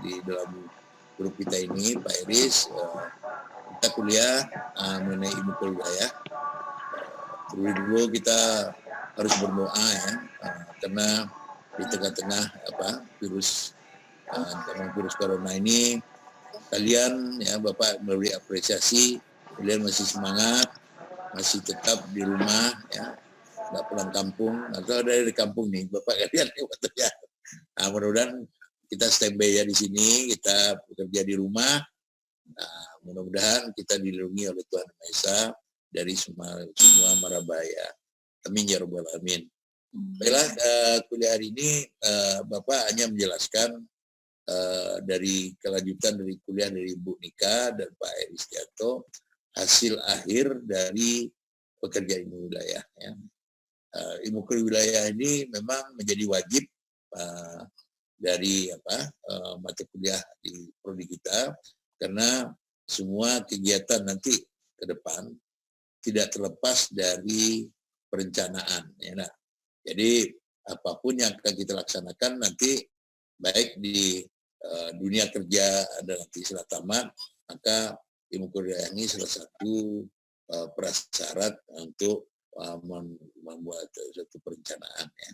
di dalam grup kita ini, Pak Iris, kita kuliah mengenai ilmu wilayah. Dulu kita harus berdoa ya, karena di tengah-tengah virus corona ini, kalian ya Bapak memberi apresiasi, kalian masih semangat, masih tetap di rumah ya, nggak pulang kampung, atau dari kampung nih Bapak kalian ya. Nah, mudah-mudahan kita standby ya di sini, kita bekerja di rumah. Nah, mudah-mudahan kita dilindungi oleh Tuhan Maha Esa dari semua mara bahaya. Amin ya rabbal alamin. Baiklah, kuliah hari ini Bapak hanya menjelaskan dari kelanjutan dari kuliah dari Bu Nika dan Pak Eristianto, hasil akhir dari pekerjaan ilmu wilayah. Ya. Ilmu wilayah ini memang menjadi wajib dari mata kuliah di prodi kita, karena semua kegiatan nanti ke depan tidak terlepas dari perencanaan. Ya, nah. Jadi apapun yang akan kita laksanakan nanti, baik di dunia kerja ada nanti setelah tamat, maka ilmu wilayah ini salah satu prasyarat untuk membuat suatu perencanaan. Ya.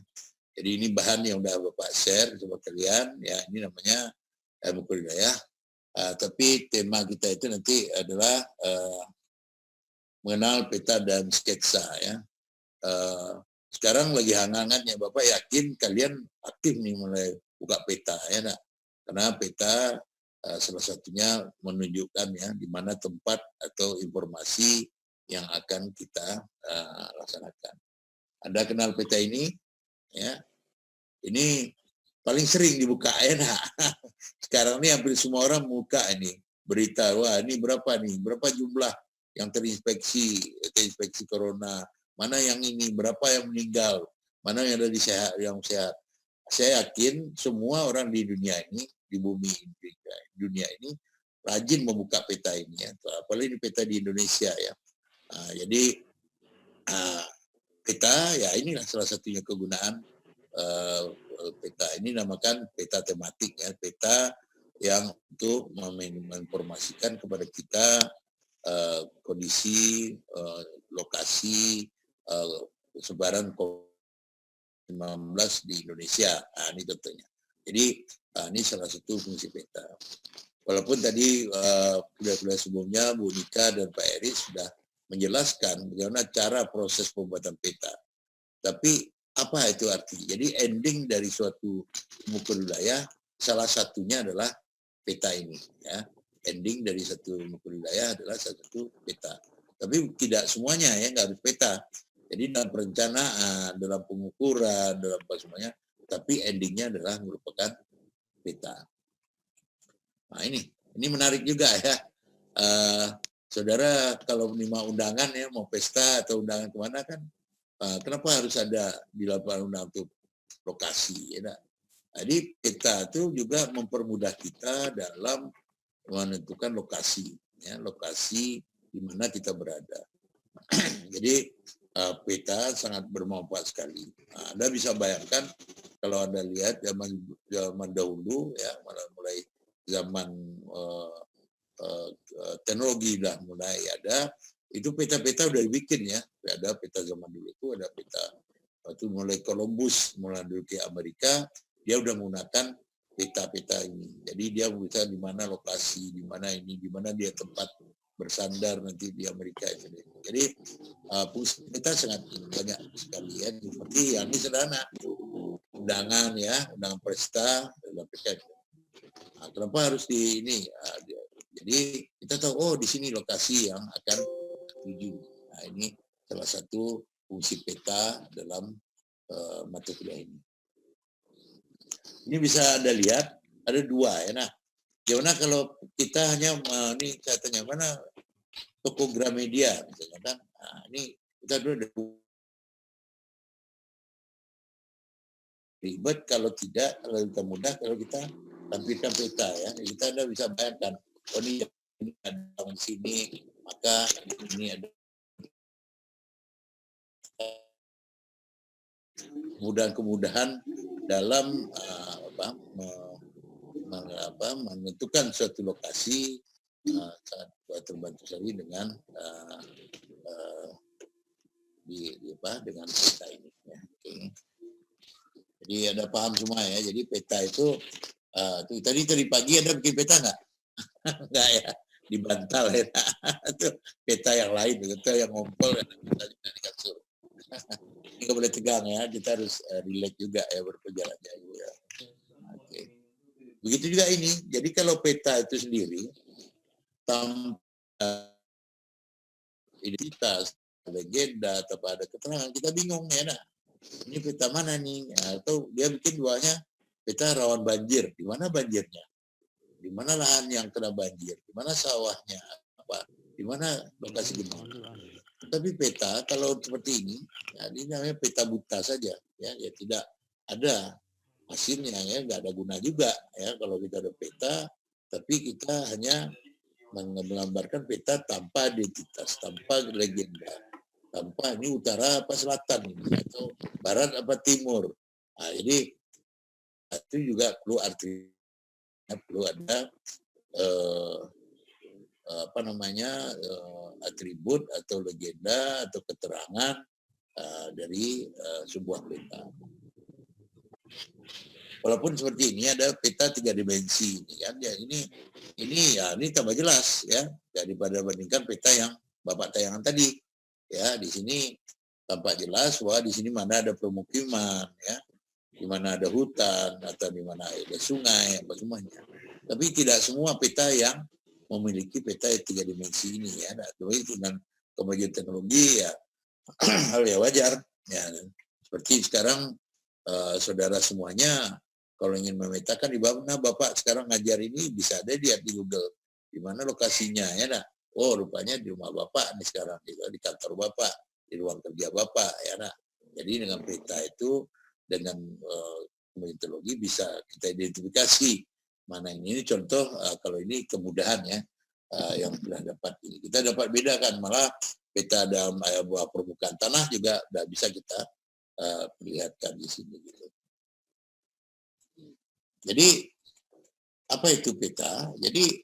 Jadi ini bahan yang udah Bapak share sama kalian, ya ini namanya ilmu wilayah. Tapi tema kita itu nanti adalah mengenal peta dan sketsa ya. Sekarang lagi hangat-hangatnya, Bapak yakin kalian aktif nih mulai buka peta ya nak? Karena peta salah satunya menunjukkan ya di mana tempat atau informasi yang akan kita laksanakan. Anda kenal peta ini? Ya, ini paling sering dibuka ya nak? Sekarang ini hampir semua orang buka ini berita, wah ini berapa jumlah yang terinfeksi corona, mana yang ini, berapa yang meninggal, mana yang ada yang sehat. Saya yakin semua orang di dunia ini, di bumi dunia ini rajin membuka peta ini ya, apalagi peta di Indonesia ya. Jadi peta ya inilah salah satunya kegunaan peta ini, namakan peta tematik ya, peta yang untuk menginformasikan kepada kita kondisi lokasi sebaran COVID-19 di Indonesia. Nah, ini tentunya. Jadi ini salah satu fungsi peta. Walaupun tadi kuliah-kuliah sebelumnya Bu Nika dan Pak Eri sudah menjelaskan bagaimana cara proses pembuatan peta. Tapi apa itu arti? Jadi ending dari suatu ilmu wilayah salah satunya adalah peta ini. Ya. Ending dari satu ilmu wilayah adalah satu peta. Tapi tidak semuanya ya, nggak harus peta. Jadi dalam perencanaan, dalam pengukuran, dalam apa semuanya, tapi endingnya adalah merupakan peta. Nah ini menarik juga ya. Saudara kalau menerima undangan ya, mau pesta atau undangan kemana kan, kenapa harus ada di lapangan undang untuk lokasi ya. Jadi peta itu juga mempermudah kita dalam menentukan lokasi ya, lokasi di mana kita berada. Jadi peta sangat bermanfaat sekali. Anda bisa bayangkan kalau Anda lihat zaman dahulu ya, mulai zaman teknologi udah mulai ada, itu peta-peta udah dibikin ya. Ada peta zaman dulu itu, ada peta waktu mulai Columbus menduduki Amerika, dia udah menggunakan peta-peta ini. Jadi dia bisa di mana lokasi, di mana ini, di mana dia tempat bersandar nanti di Amerika itu. Jadi fungsi peta sangat banyak sekali ya. Seperti yang ini sederhana, undangan ya, undangan pesta dalam peta. Kenapa harus di ini? Jadi kita tahu, oh di sini lokasi yang akan tuju. Nah ini salah satu fungsi peta dalam mata kuliah ini. Ini bisa Anda lihat, ada dua ya. Nah, gimana kalau kita hanya, ini saya tanya, mana toko Gramedia misalnya kan. Nah, ini kita dulu ada ribet kalau tidak, kalau kita mudah kalau kita tampilkan peta ya. Kita Anda bisa bayangkan, oh ini ada di sini, maka ini ada. Kemudahan dalam menentukan suatu lokasi sangat terbantu sekali dengan dengan peta ini. Ya. Okay. Jadi ada paham semua ya. Jadi peta itu tadi pagi ada bikin peta nggak? Nggak ya, di bantal ya. Itu peta yang lain, itu yang ngompol ya. Di kasur. Ini nggak boleh tegang ya. Kita harus relax juga ya berperjalanan jauh ya. Oke. Begitu juga ini. Jadi kalau peta itu sendiri tanpa identitas, legenda atau ada keterangan, kita bingung ya. Nah, ini peta mana nih? Atau dia bikin duanya peta rawan banjir. Di mana banjirnya? Di mana lahan yang kena banjir? Di mana sawahnya? Apa? Di mana lokasi gempa? Tapi peta kalau seperti ini, ya, ini namanya peta buta saja. Ya tidak ada hasilnya, ya nggak ada guna juga ya kalau kita ada peta, tapi kita hanya menggambarkan peta tanpa identitas, tanpa legenda, tanpa ini utara apa selatan ini, atau barat apa timur. Nah, jadi itu juga perlu artinya, perlu ada atribut atau legenda atau keterangan dari sebuah peta. Walaupun seperti ini ada peta 3 dimensi ini kan ya, ini tambah jelas ya daripada bandingkan peta yang Bapak tayangan tadi ya. Di sini tampak jelas bahwa di sini mana ada permukiman ya, di mana ada hutan atau di mana ada sungai apa semuanya. Tapi tidak semua peta yang memiliki peta 3 dimensi ini ya. Nah, itu dengan kemajuan teknologi ya hal yang wajar ya. Seperti sekarang saudara semuanya kalau ingin memetakan di mana Bapak sekarang ngajar ini bisa ada lihat di Google di mana lokasinya ya. Nah, oh rupanya di rumah Bapak nih sekarang gitu, di kantor Bapak, di ruang kerja Bapak ya. Nah, jadi dengan peta itu dengan teknologi bisa kita identifikasi mana ini contoh kalau ini kemudahan ya yang sudah dapat ini. Kita dapat bedakan malah peta dalam buah permukaan tanah juga sudah bisa kita perlihatkan di sini gitu. Jadi apa itu peta? Jadi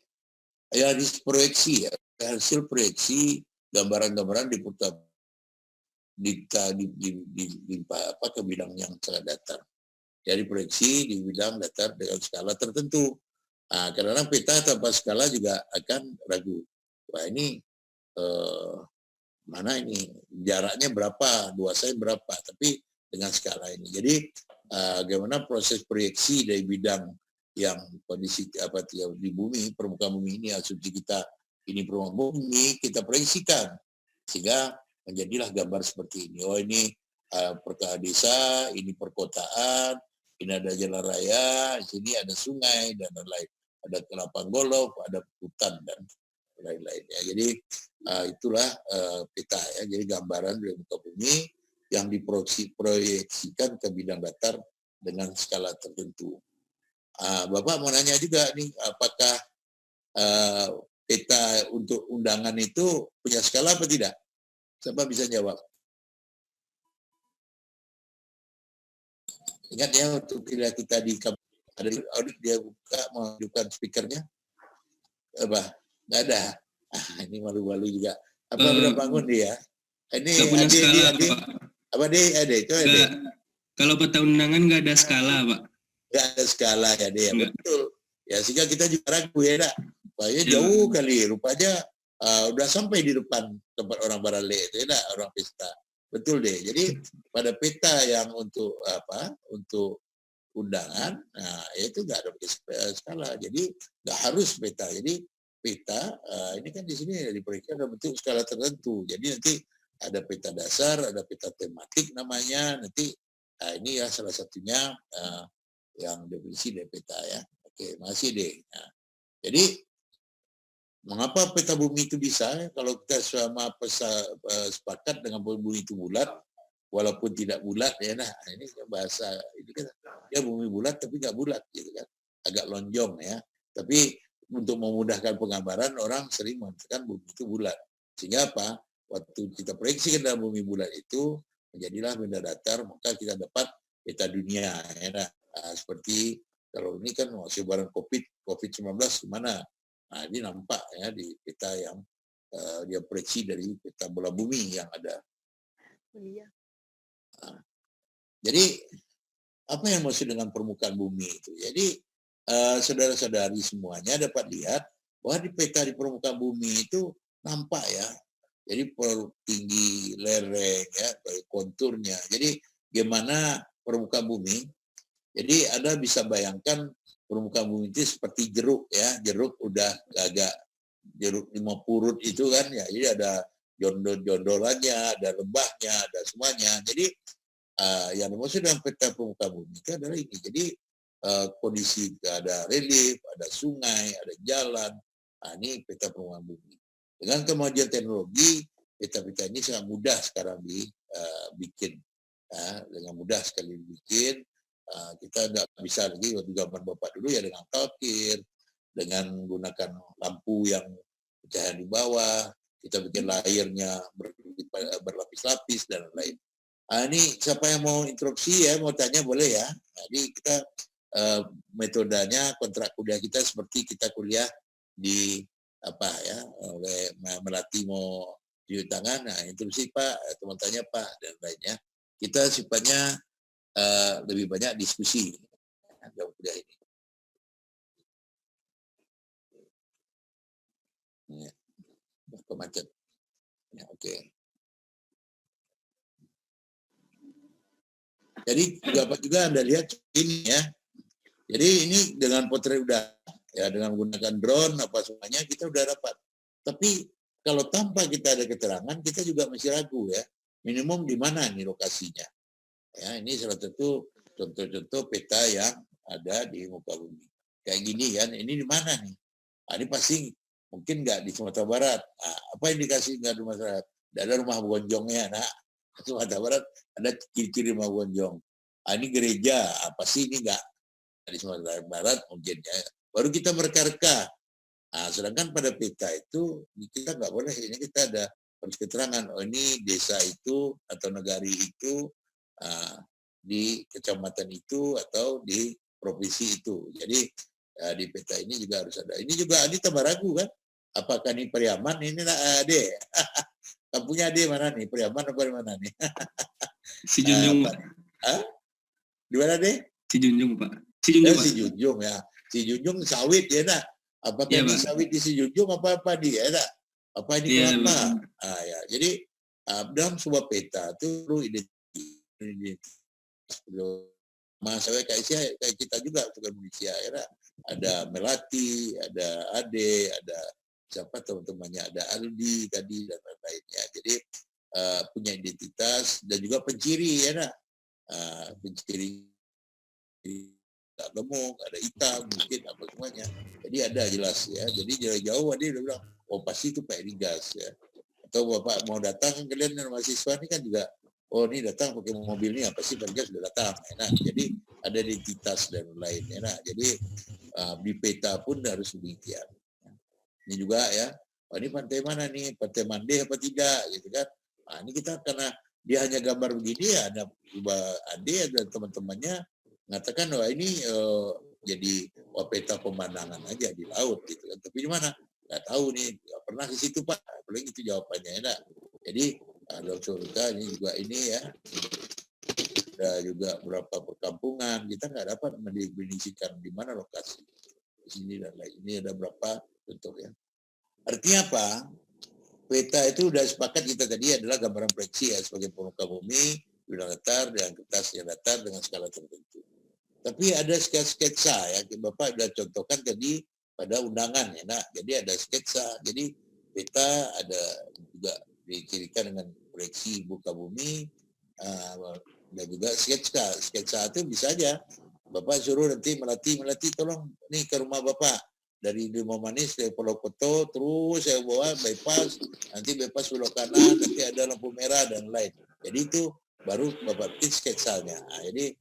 ya proyeksi ya, hasil proyeksi gambaran-gambaran diputar ke bidang yang sangat datar. Jadi proyeksi di bidang datar dengan skala tertentu. Nah, karena peta tanpa skala juga akan ragu. Wah ini mana ini jaraknya berapa, luasnya berapa, tapi dengan skala ini. Jadi bagaimana proses proyeksi dari bidang yang kondisi di bumi, permukaan bumi ini, asumsi kita ini permukaan bumi, kita proyeksikan sehingga menjadilah gambar seperti ini. Oh ini perkara desa, ini perkotaan, ini ada jalan raya, di sini ada sungai dan lain-lain, ada kelapa golf, ada hutan dan lain-lain ya. Jadi itulah peta ya. Jadi gambaran dari muka bumi yang diproyeksikan ke bidang datar dengan skala tertentu. Bapak mau nanya juga nih, apakah peta untuk undangan itu punya skala apa tidak? Siapa bisa jawab? Ingat ya, waktu kita di ada audit dia buka menunjukkan speakernya, apa? Nggak ada. Ini malu-malu juga. Apa udah bangun dia? Ini punya skala, Adi. Apa Ade? Itu Ade. Kalau peta undangan nggak ada skala, Pak. Nggak ada skala ya dia. Betul. Ya sehingga kita juga ragu ya, nak. Rupanya jauh kali. Rupanya udah sampai di depan tempat orang barale itu ya, nak, orang pesta. Betul deh. Jadi pada peta yang untuk untuk undangan, nah itu nggak ada skala. Jadi nggak harus peta. Jadi peta ini kan di sini diproyeksikan ada bentuk skala tertentu. Jadi nanti ada peta dasar, ada peta tematik namanya. Nanti ini ya salah satunya yang definisi dari peta ya. Oke, masih deh. Nah, jadi mengapa peta bumi itu bisa? Kalau kita sama sepakat dengan bumi itu bulat, walaupun tidak bulat ya. Nah ini bahasa ini kan ya bumi bulat tapi nggak bulat gitu kan, agak lonjong ya. Tapi untuk memudahkan penggambaran orang sering mengatakan bumi itu bulat. Sehingga apa? Waktu kita proyeksikan dalam bumi bulat itu menjadilah benda datar, maka kita dapat peta dunia ya. Nah, seperti Kalau ini kan masih barang COVID-19 gimana? Nah, ini nampak ya di peta yang dia prediksi dari peta bola bumi yang ada. Nah, jadi apa yang maksud dengan permukaan bumi itu? Jadi saudara-saudari semuanya dapat lihat bahwa di peta di permukaan bumi itu nampak ya. Jadi tinggi lereng ya, konturnya. Jadi gimana permukaan bumi? Jadi Anda bisa bayangkan permukaan bumi itu seperti jeruk ya. Jeruk udah agak jeruk 5 purut itu kan ya. Jadi ada jondol-jondolannya, ada lembahnya, ada semuanya. Jadi yang dimaksud dengan peta permukaan bumi itu adalah ini. Jadi kondisi ada relief, ada sungai, ada jalan. Nah, ini peta permukaan bumi. Dengan kemajuan teknologi, peta-peta ini sangat mudah sekarang dibikin. Dengan mudah sekali dibikin. Kita nggak bisa lagi waktu zaman Bapak dulu ya dengan kalkir, dengan menggunakan lampu yang cahaya di bawah, kita bikin layarnya berlapis-lapis dan lain. Ini siapa yang mau interupsi ya, mau tanya boleh ya. Jadi kita metodenya kontrak kuliah kita seperti kita kuliah di apa ya oleh melatih mau cuci tangan. Nah interupsi Pak, teman tanya Pak dan lainnya. Kita sifatnya lebih banyak diskusi dalam kuliah ini. Ya, macet. Ya, oke. Jadi dapat juga Anda lihat ini ya. Jadi ini dengan potret udara ya dengan menggunakan drone apa semuanya kita udah dapat. Tapi kalau tanpa kita ada keterangan kita juga masih ragu ya. Minimum di mana nih lokasinya? Ya ini salah satu contoh-contoh peta yang ada di muka bumi. Kayak gini kan, ini di mana nih? Ini pasti mungkin nggak di Sumatera Barat. Apa indikasi nggak di Sumatera Barat? Tidak ada rumah gonjongnya, nak. Sumatera Barat ada ciri-ciri rumah gonjong. Ini gereja, apa sih ini nggak di Sumatera Barat mungkin ya. Baru kita mereka-reka. Sedangkan pada peta itu kita nggak boleh. Ini kita ada harus keterangan. Oh ini desa itu atau negari itu di kecamatan itu atau di provinsi itu. Jadi di peta ini juga harus ada. Ini juga ini tambah ragu kan? Apakah ini Periaman? Ini Ade. Kampungnya Ade mana nih? Periaman apa di mana nih? Si Junjung, Pak. Di mana deh? Si Junjung, Pak. Si Junjung, Pak. Si Junjung ya. Si Junjung sawit ya nak. Apakah ya, ini sawit di si Junjung apa dia ya nak? Apa ini kelapa? Ya. Jadi dalam sebuah peta itu perlu identitas. Masalah kayak kita juga bukan Indonesia ya. Ada Melati, ada Ade, ada siapa teman-temannya, ada Aldi tadi dan lain-lainnya. Jadi punya identitas dan juga penciri ya nak. Penciri tak gemuk, ada hitam mungkin apa semuanya. Jadi ada jelas ya. Jadi jauh-jauh dia bilang, oh pasti itu Pak Rigas ya. Atau Bapak mau datang kalian mahasiswa ini kan juga oh ini datang pakai mobil ini apa sih Pak sudah datang enak. Jadi ada identitas dan lainnya. Nah, jadi di peta pun harus demikian. Ini juga ya, oh, ini pantai mana nih? Pantai Mande apa tidak gitu kan. Nah, ini kita karena dia hanya gambar begini ya ada Ade dan teman-temannya mengatakan wah ini jadi peta pemandangan aja di laut gitu kan. Tapi di mana? Nggak tahu nih, nggak pernah ke situ Pak. Paling itu jawabannya ya. Jadi Laut Surga ini juga ini ya, ada juga beberapa perkampungan kita nggak dapat mendefinisikan di mana lokasi di sini dan lain. Ini ada berapa contoh ya. Artinya apa? Peta itu sudah sepakat kita tadi adalah gambaran proyeksi ya sebagai permukaan bumi, bidang datar dan kertas yang datar dengan skala tertentu. Tapi ada sketsa ya, Bapak sudah contohkan tadi pada undangan ya, nak. Jadi ada sketsa. Jadi peta ada juga dicirikan dengan proyeksi muka bumi dan juga sketsa. Sketsa itu bisa aja Bapak suruh nanti melatih tolong nih ke rumah Bapak dari Limau Manis dari Pulau Koto terus saya bawa bypass, nanti bypass belok kanan, nanti ada lampu merah dan lain. Jadi itu baru Bapak bikin sketsanya. Jadi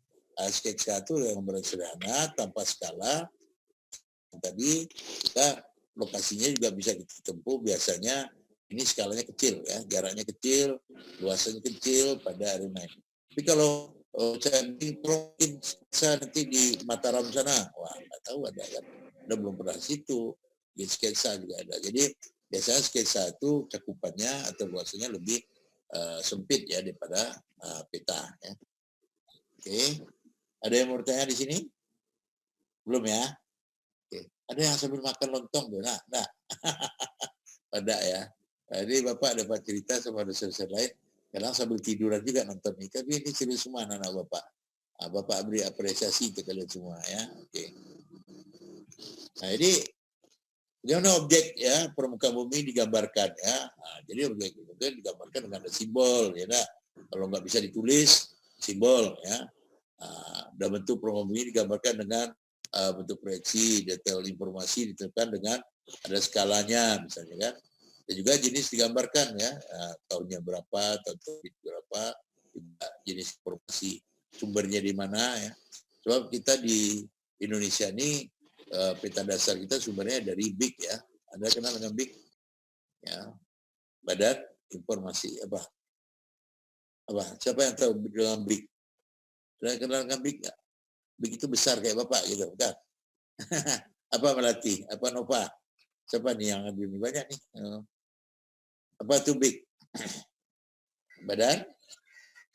sketsa itu yang bersederhana tanpa skala. Tadi kita lokasinya juga bisa kita tempuh biasanya ini skalanya kecil ya, jaraknya kecil, luasannya kecil pada hari main. Tapi kalau Oh, Candi mungkin sketsa nanti di Mataram sana. Wah, nggak tahu ada kan. Udah belum pernah situ. Di sketsa juga ada. Jadi biasanya sketsa itu cakupannya atau luasnya lebih sempit ya daripada peta. Ya. Oke, ada yang mau bertanya di sini? Belum ya? Oke. Ada yang sambil makan lontong tuh? Nah. Ada ya. Jadi Bapak dapat cerita sama dosen-dosen lain. Kadang sambil tiduran juga nonton nih. Tapi ini serius semua anak-anak Bapak. Bapak beri apresiasi ke kalian semua ya. Oke. Nah ini bagaimana objek ya permukaan bumi digambarkan ya. Nah, jadi objek itu digambarkan dengan ada simbol ya. Nah, kalau nggak bisa ditulis simbol ya. Dan bentuk permukaan bumi digambarkan dengan bentuk proyeksi, detail informasi ditentukan dengan ada skalanya misalnya kan. Dan juga jenis digambarkan ya, tahunnya berapa, tahun berapa, jenis informasi sumbernya di mana ya. Sebab kita di Indonesia ini peta dasar kita sumbernya dari BIK ya. Anda kenal dengan BIK? Ya, Badan Informasi apa? Siapa yang tahu dengan BIK? Sudah kenal dengan BIK nggak? BIK itu besar kayak Bapak gitu, bukan? Apa Melati? Apa Nova? Siapa nih yang ada ini banyak nih? Apa tuh BIK? Badan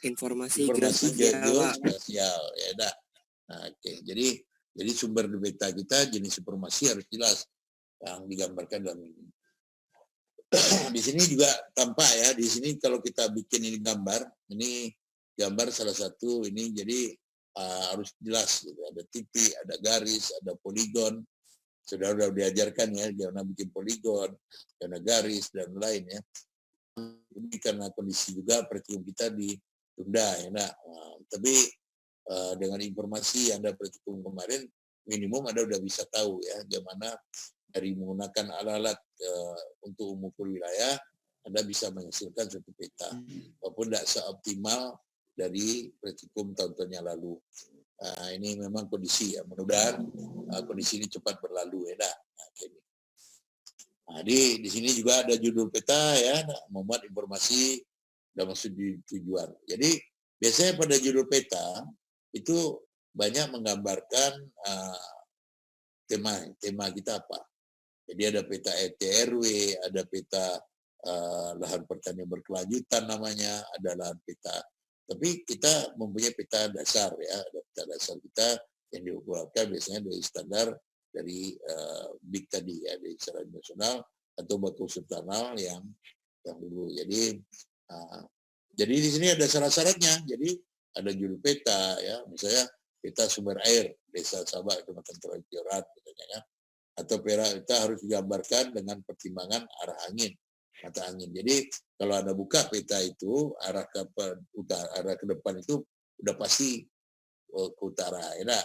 Informasi geospasial ya dah. Nah, oke. Jadi sumber peta kita jenis informasi harus jelas yang digambarkan dalam ini. Di sini juga tampak ya. Di sini kalau kita bikin ini gambar salah satu ini jadi harus jelas gitu. Ada titik, ada garis, ada poligon. Sudah diajarkan ya bagaimana bikin poligon, bagaimana garis dan lain ya. Ini karena kondisi juga perhitungan kita ditunda ya. Nah, tapi dengan informasi yang Anda perhitungan kemarin, minimum Anda udah bisa tahu ya bagaimana dari menggunakan alat-alat untuk mengukur wilayah, Anda bisa menghasilkan suatu peta, walaupun tidak seoptimal dari perhitungan tahun-tahun yang lalu. Ini memang kondisi ya, mudah-mudahan kondisi ini cepat berlalu ya. Nah, di sini juga ada judul peta ya, memuat informasi dan maksud tujuan. Jadi biasanya pada judul peta itu banyak menggambarkan tema kita apa. Jadi ada peta RT RW, ada peta lahan pertanian berkelanjutan namanya, ada lahan peta. Tapi kita mempunyai peta dasar ya, ada peta dasar kita yang diukurkan biasanya dari standar dari BIK tadi ya, dari secara nasional atau baku sultanal yang dulu. Jadi di sini ada syarat-syaratnya. Jadi ada judul peta ya, misalnya peta sumber air Desa Sabak Kecamatan Terajorat misalnya ya. Atau peta harus digambarkan dengan pertimbangan arah angin, mata angin. Jadi kalau Anda buka peta itu arah ke utara, arah ke depan itu udah pasti ke utara ya.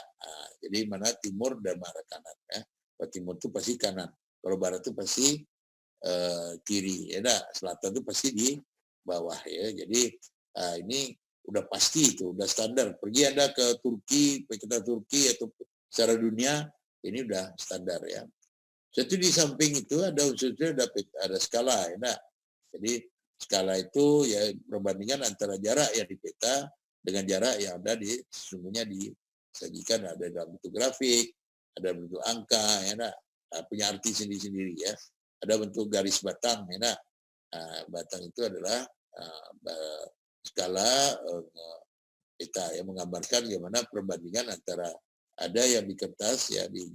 Jadi mana timur dan arah kanan ya. Kalau timur itu pasti kanan, kalau barat itu pasti kiri ya. Selatan itu pasti di bawah ya. Jadi ini udah pasti itu, udah standar. Pergi Anda ke Turki, peta Turki atau secara dunia ini udah standar ya. Jadi di samping itu ada unsurnya ada skala ya. Jadi skala itu ya perbandingan antara jarak yang di peta dengan jarak yang ada di sesungguhnya disajikan, ada dalam bentuk grafik, ada bentuk angka ya. Punya arti sendiri-sendiri ya. Ada bentuk garis batang ya. Batang itu adalah skala peta yang menggambarkan bagaimana perbandingan antara ada yang di kertas ya di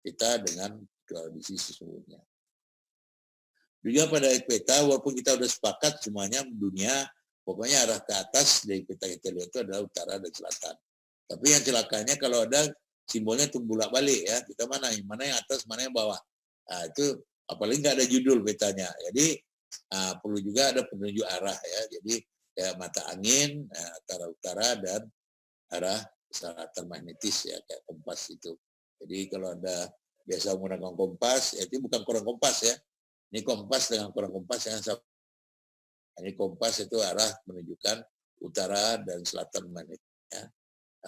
peta dengan kondisi sesungguhnya. Juga pada peta walaupun kita sudah sepakat semuanya dunia pokoknya arah ke atas dari peta kita lihat itu adalah utara dan selatan. Tapi yang celakanya kalau ada simbolnya itu bolak-balik ya, kita mana yang atas, mana yang bawah. Itu apalagi nggak ada judul petanya. Jadi perlu juga ada penunjuk arah ya. Jadi kayak mata angin antara utara dan arah selatan magnetis ya kayak kompas itu. Jadi kalau Anda biasa menggunakan kompas, ya itu bukan kurang kompas ya. Ini kompas dengan kurang kompas yang sama. Ini kompas itu arah menunjukkan utara dan selatan magnetik ya.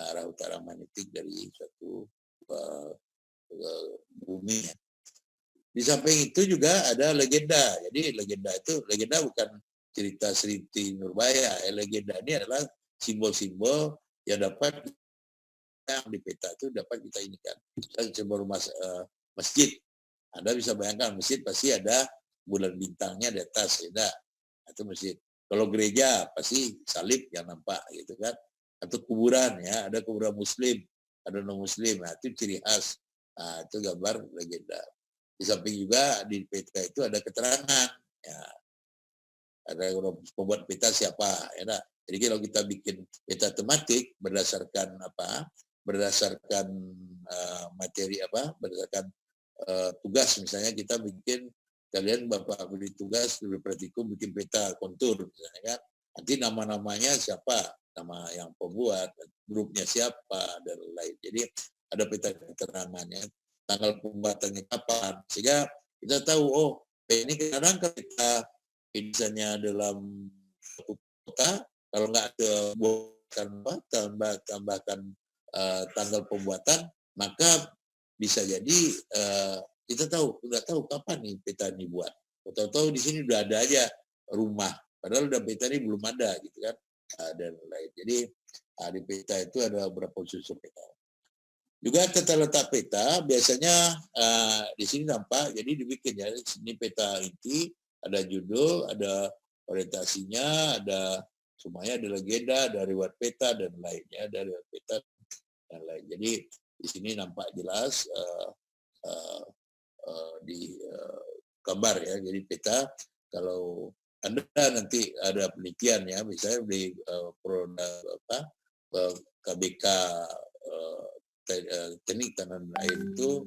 Arah utara magnetik dari suatu bumi. Di samping itu juga ada legenda. Jadi legenda bukan cerita Sri Nurbaya. Legenda ini adalah simbol-simbol yang dapat yang di peta itu dapat kita inikan. Simbol masjid, Anda bisa bayangkan masjid pasti ada bulan bintangnya di atas, ya, itu masjid. Kalau gereja pasti salib yang nampak, gitu kan. Atau kuburan, ya, ada kuburan Muslim, ada non Muslim, nah, itu ciri khas. Nah, itu gambar legenda. Di samping juga di peta itu ada keterangan, ya, ada pembuat peta siapa, ya. Jadi kalau kita bikin peta tematik berdasarkan apa? Berdasarkan materi apa? Berdasarkan tugas, misalnya kita bikin, kalian Bapak beri tugas di praktikum bikin peta kontur, misalnya kan. Nanti nama-namanya siapa, nama yang pembuat, grupnya siapa, dan lain. Jadi ada peta keterangannya, tanggal pembuatannya kapan, sehingga kita tahu, oh ini kadang kita misalnya dalam suatu kota, kalau nggak ada tambahkan tanggal pembuatan, maka bisa jadi kita udah tahu kapan nih peta ini buat. Tahu-tahu di sini udah ada aja rumah, padahal udah peta ini belum ada, gitu kan, dan lain. Jadi di peta itu ada beberapa unsur peta. Juga tata letak peta biasanya di sini nampak, jadi dibikin ya, di sini peta inti, ada judul, ada orientasinya, ada semuanya, ada legenda, ada riwayat peta dan lainnya, ada riwayat peta dan lain. Jadi di sini nampak jelas di gambar, ya. Jadi peta, kalau Anda nanti ada penelitian, ya, misalnya di KBK teknik tanam air itu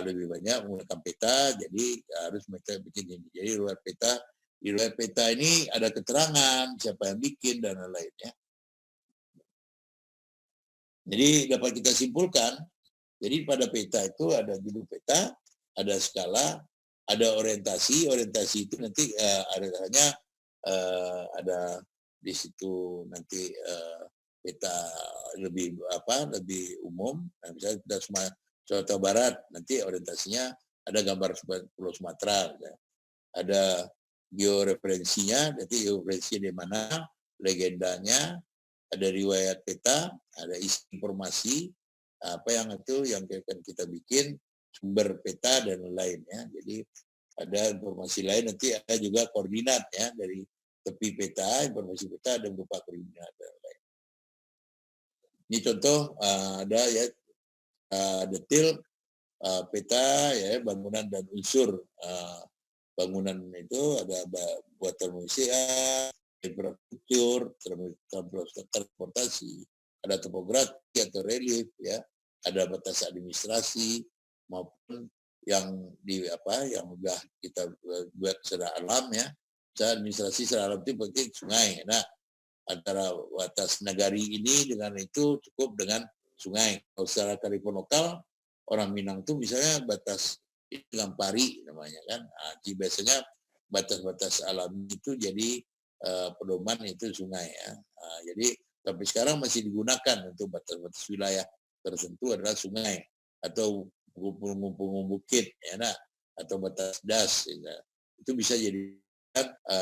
lebih banyak menggunakan peta, jadi harus mereka bikin ini. Jadi riwayat peta, di riwayat peta ini ada keterangan siapa yang bikin dan lain-lainnya. Jadi dapat kita simpulkan, jadi pada peta itu ada judul peta, ada skala, ada orientasi. Orientasi itu nanti ada di situ nanti peta lebih umum. Nah, misalnya kita Sumatera Barat, nanti orientasinya ada gambar Pulau Sumatera, ya. Ada georeferensinya, nanti georeferensinya di mana, legendanya, ada riwayat peta, ada isi informasi apa yang akan kita bikin, sumber peta dan lainnya. Jadi ada informasi lain, nanti ada juga koordinat, ya, dari tepi peta, informasi peta dan berupa koordinat dan lain. Ini contoh ada, ya, detail peta, ya, bangunan dan unsur bangunan itu, ada buatan manusia, infrastruktur, transportasi, ada topografi atau relief, ya, ada batas administrasi maupun yang yang sudah kita buat secara alam, ya. Administrasi secara alam itu berarti sungai. Nah, antara batas nagari ini dengan itu cukup dengan sungai. Kalau secara kearifan lokal, orang Minang itu misalnya batas Gampari namanya, kan. Nah, biasanya batas-batas alam itu jadi pedoman itu sungai, ya. Nah, jadi tapi sekarang masih digunakan untuk batas-batas wilayah tertentu adalah sungai atau punggung bukit, ya, nah, atau batas das, ya. Itu bisa jadi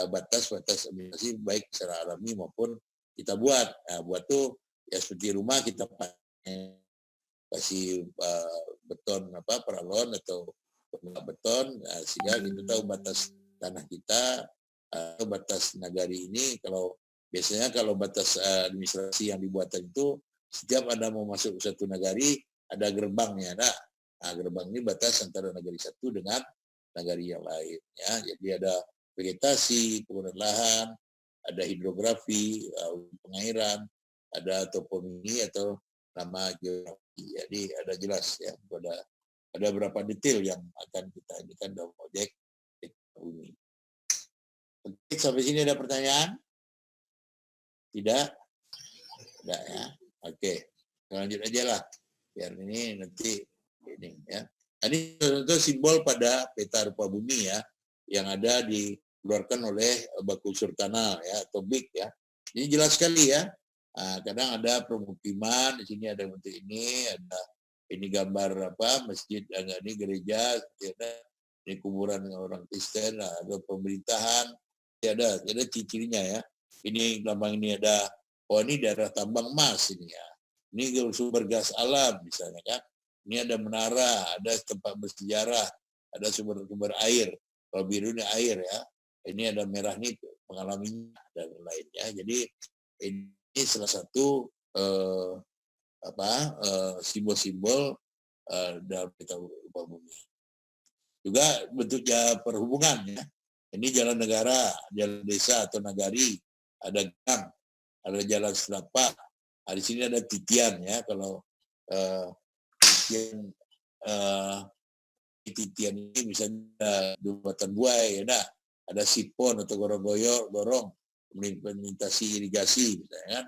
batas-batas administrasi baik secara alami maupun kita buat. Nah, buat tuh ya seperti rumah kita kasih beton peralon atau beton, sehingga kita tahu batas tanah kita atau batas nagari ini. Kalau biasanya kalau batas administrasi yang dibuat itu, setiap Anda mau masuk ke satu nagari ada gerbangnya. Nah, gerbang ini batas antara nagari satu dengan nagari yang lain, ya. Jadi ada vegetasi, penggunaan lahan, ada hidrografi, pengairan, ada toponomi atau nama geografi. Jadi ada jelas, ya, ada berapa detail yang akan kita inikan dalam objek bumi. Oke, sampai sini ada pertanyaan? Tidak? Tidak, ya. Oke, lanjut aja lah. Biar ini nanti ini, ya. Ini contoh simbol pada peta rupa bumi, ya, yang ada dikeluarkan oleh Baku Surtanal, ya, atau BIK, ya. Ini jelas sekali, ya. Nah, kadang ada permukiman, di sini ada bentuk ini, ada ini gambar masjid, ini gereja, ada ini kuburan orang Kristen, ada pemerintahan, ada ciri-cirinya, ya. Ini lambang ini ada oh ini daerah tambang emas ini ya, ini sumber gas alam misalnya kan, ini ada menara, ada tempat bersejarah, ada sumber-sumber air, kalau biru ini air ya, ini ada merah nih mengalami dan lainnya. Jadi ini salah satu simbol-simbol dalam peta rupa bumi. Juga bentuknya perhubungan ya. Ini jalan negara, jalan desa atau nagari, ada gang, ada jalan setapak. Di sini ada titian ya. Kalau titian ini misalnya jembatan buai, ada sipon atau gorong melintasi irigasi, misalnya kan.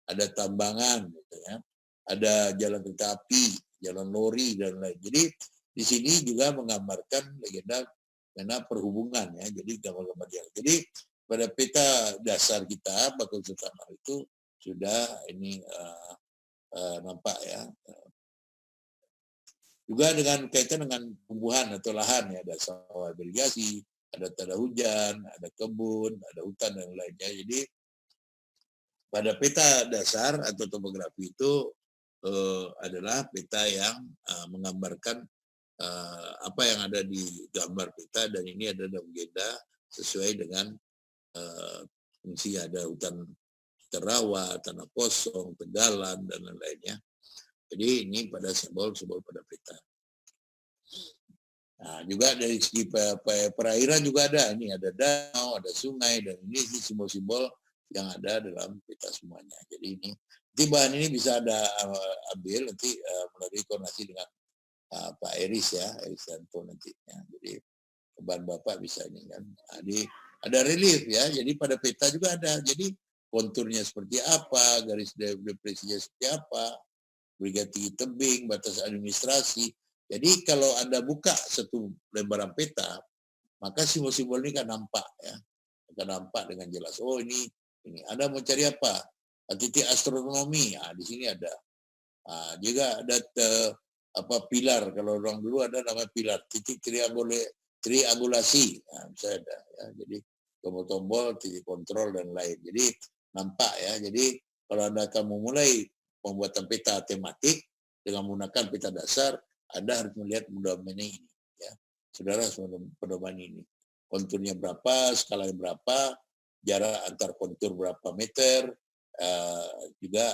Ada tambangan, gitu ya. Ada jalan kereta api, jalan lori dan lain. Jadi di sini juga menggambarkan legenda karena perhubungan ya. Jadi gambar-gambar dia. Jadi pada peta dasar kita Bakau Utama itu sudah ini nampak ya. Juga dengan kaitan dengan tumbuhan atau lahan ya, ada sawah irigasi, ada tanah hujan, ada kebun, ada hutan dan lainnya. Jadi pada peta dasar atau topografi itu adalah peta yang menggambarkan apa yang ada di gambar peta, dan ini ada dalam legenda sesuai dengan fungsi, ada hutan terawa, tanah kosong, tegalan dan lain-lainnya. Jadi ini pada simbol-simbol pada peta. Nah, juga dari segi perairan juga ada, ini ada danau, ada sungai, dan ini simbol-simbol yang ada dalam peta semuanya. Jadi ini bahan ini bisa ada ambil nanti melalui koordinasi dengan Pak Eris ya, Eris Santo nanti. Ya. Jadi bahan Bapak bisa ini kan. Jadi ada relief ya. Jadi pada peta juga ada. Jadi konturnya seperti apa, garis depresinya seperti apa, brigade tinggi tebing, batas administrasi. Jadi kalau Anda buka satu lembaran peta, maka simbol-simbol ini kan nampak ya. Akan nampak dengan jelas. Oh ini Anda mau cari apa? Titik astronomi. Di sini ada. Juga ada pilar. Kalau orang dulu ada nama pilar. Titik triangulasi. Bisa ada. Ya. Jadi tombol-tombol, titik kontrol dan lain. Jadi nampak ya. Jadi kalau Anda akan memulai pembuatan peta tematik dengan menggunakan peta dasar, Anda harus melihat pedoman ini. Ya. Saudara, pedoman ini. Konturnya berapa, skalanya berapa, jarak antar kontur berapa meter, juga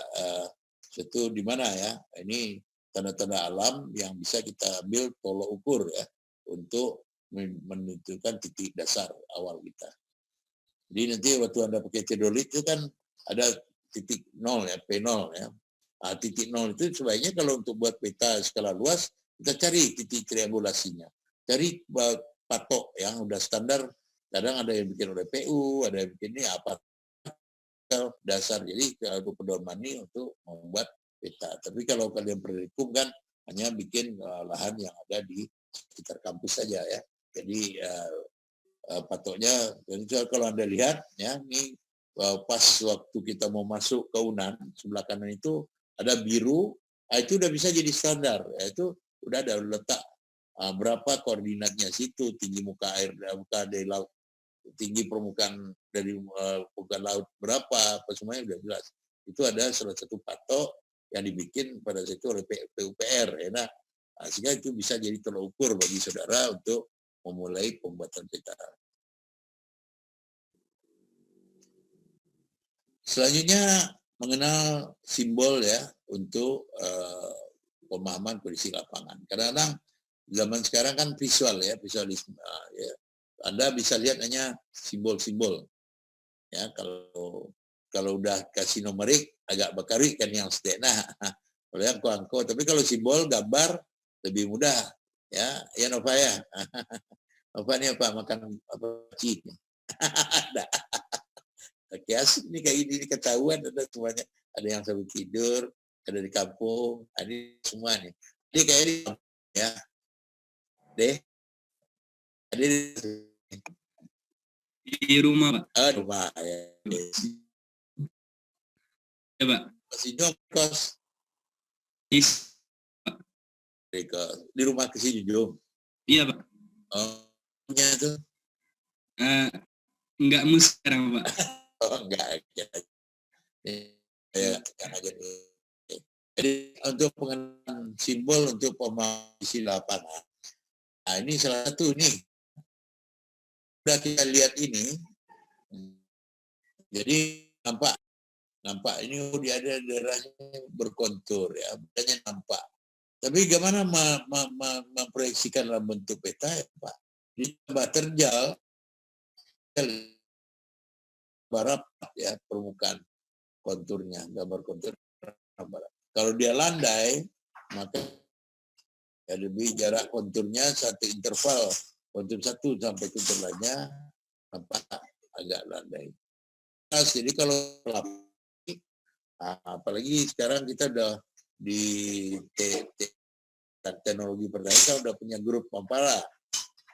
itu di mana ya. Ini tanda-tanda alam yang bisa kita ambil tolok ukur ya untuk menentukan titik dasar awal kita. Jadi nanti waktu Anda pakai teodolit itu kan ada titik nol ya, P0 ya. Titik nol itu sebaiknya kalau untuk buat peta skala luas, kita cari titik triangulasinya. Cari patok yang udah standar. Kadang ada yang bikin oleh PU, ada yang bikin ini apa dasar. Jadi kalau pedoman ini untuk membuat peta. Tapi kalau kalian perikum kan hanya bikin lahan yang ada di sekitar kampus saja ya. Jadi patoknya, jadi kalau Anda lihat ya, ini pas waktu kita mau masuk ke UNAN, sebelah kanan itu ada biru, itu udah bisa jadi standar. Itu udah ada letak berapa koordinatnya situ, tinggi muka air, muka dari laut, tinggi permukaan dari permukaan laut berapa, apa semuanya udah jelas. Itu ada salah satu patok yang dibikin pada saat itu oleh PUPR. Ya, sehingga itu bisa jadi tolak ukur bagi saudara untuk memulai pembuatan peta. Selanjutnya mengenal simbol ya untuk pemahaman kondisi lapangan. Kadang-kadang zaman sekarang kan visual ya, visualisme. Ya. Anda bisa lihat hanya simbol-simbol. Ya, kalau udah kasih numerik agak bakari kan yang setengah. Kalau yang angko, tapi kalau simbol gambar lebih mudah. Ya Nova ya. Nova ini apa? Makan apa? Cik. Ada. Oke, asik nih kayak ini ketahuan ada semuanya. Ada yang sambil tidur, ada di kampung, ada semua nih. Ini kayak ini ya. Deh. Ada Di rumah, Pak. Rumah ya. Ya, Pak. Masih nyokos. Di rumah ke si Jujung. Iya, Pak. Punya tuh. Enggak mus sekarang, Pak. Oh, enggak. yang aja nih. Jadi untuk pengenalan simbol untuk pemangisi lapangan, nah ini salah satu nih. Udah kita lihat ini, jadi nampak ini dia ada daerahnya berkontur ya, bedanya nampak. Tapi bagaimana memproyeksikan dalam bentuk peta ya Pak? Di tambah terjal, barat ya permukaan konturnya, gambar kontur. Kalau dia landai, maka ya lebih jarak konturnya satu interval, kontur satu sampai kontur lainnya nampak agak landai. Jadi kalau apalagi sekarang kita udah di teknologi pertanian, kita udah punya grup Pampara.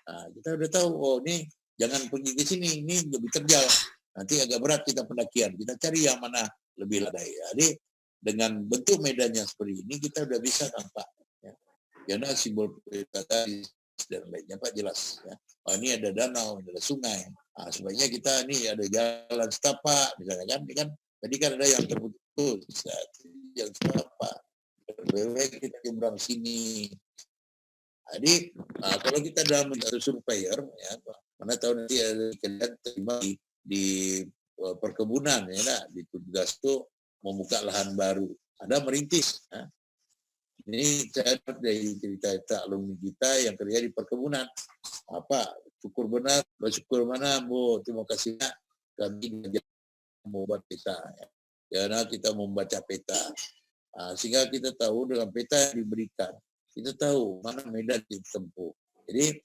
Nah, kita udah tahu, oh ini jangan pergi ke sini, ini lebih terjal. Nanti agak berat kita pendakian. Kita cari yang mana lebih landai. Jadi dengan bentuk medannya seperti ini, kita udah bisa nampak. Ya. Karena simbol peta dan lainnya Pak jelas. Ya. Oh, ini ada danau, ada sungai. Nah, sebaiknya kita ini ada jalan setapak, misalnya kan. Ini kan tadi kan ada yang terputus, yang setapak. Kita nyebrang sini. Jadi kalau kita dalam menjadi surveyor, ya, mana tahu nanti ada kalian terima di perkebunan, ya, nah, di tugas itu membuka lahan baru, ada merintis. Ya. Ini saya dari cerita alumni kita yang kerja di perkebunan. Apa syukur benar, bersyukur mana, Bu, terima kasih kami membuat peta. Ya. Karena kita membaca peta, sehingga kita tahu dengan peta yang diberikan, kita tahu mana medan ditempuh. Jadi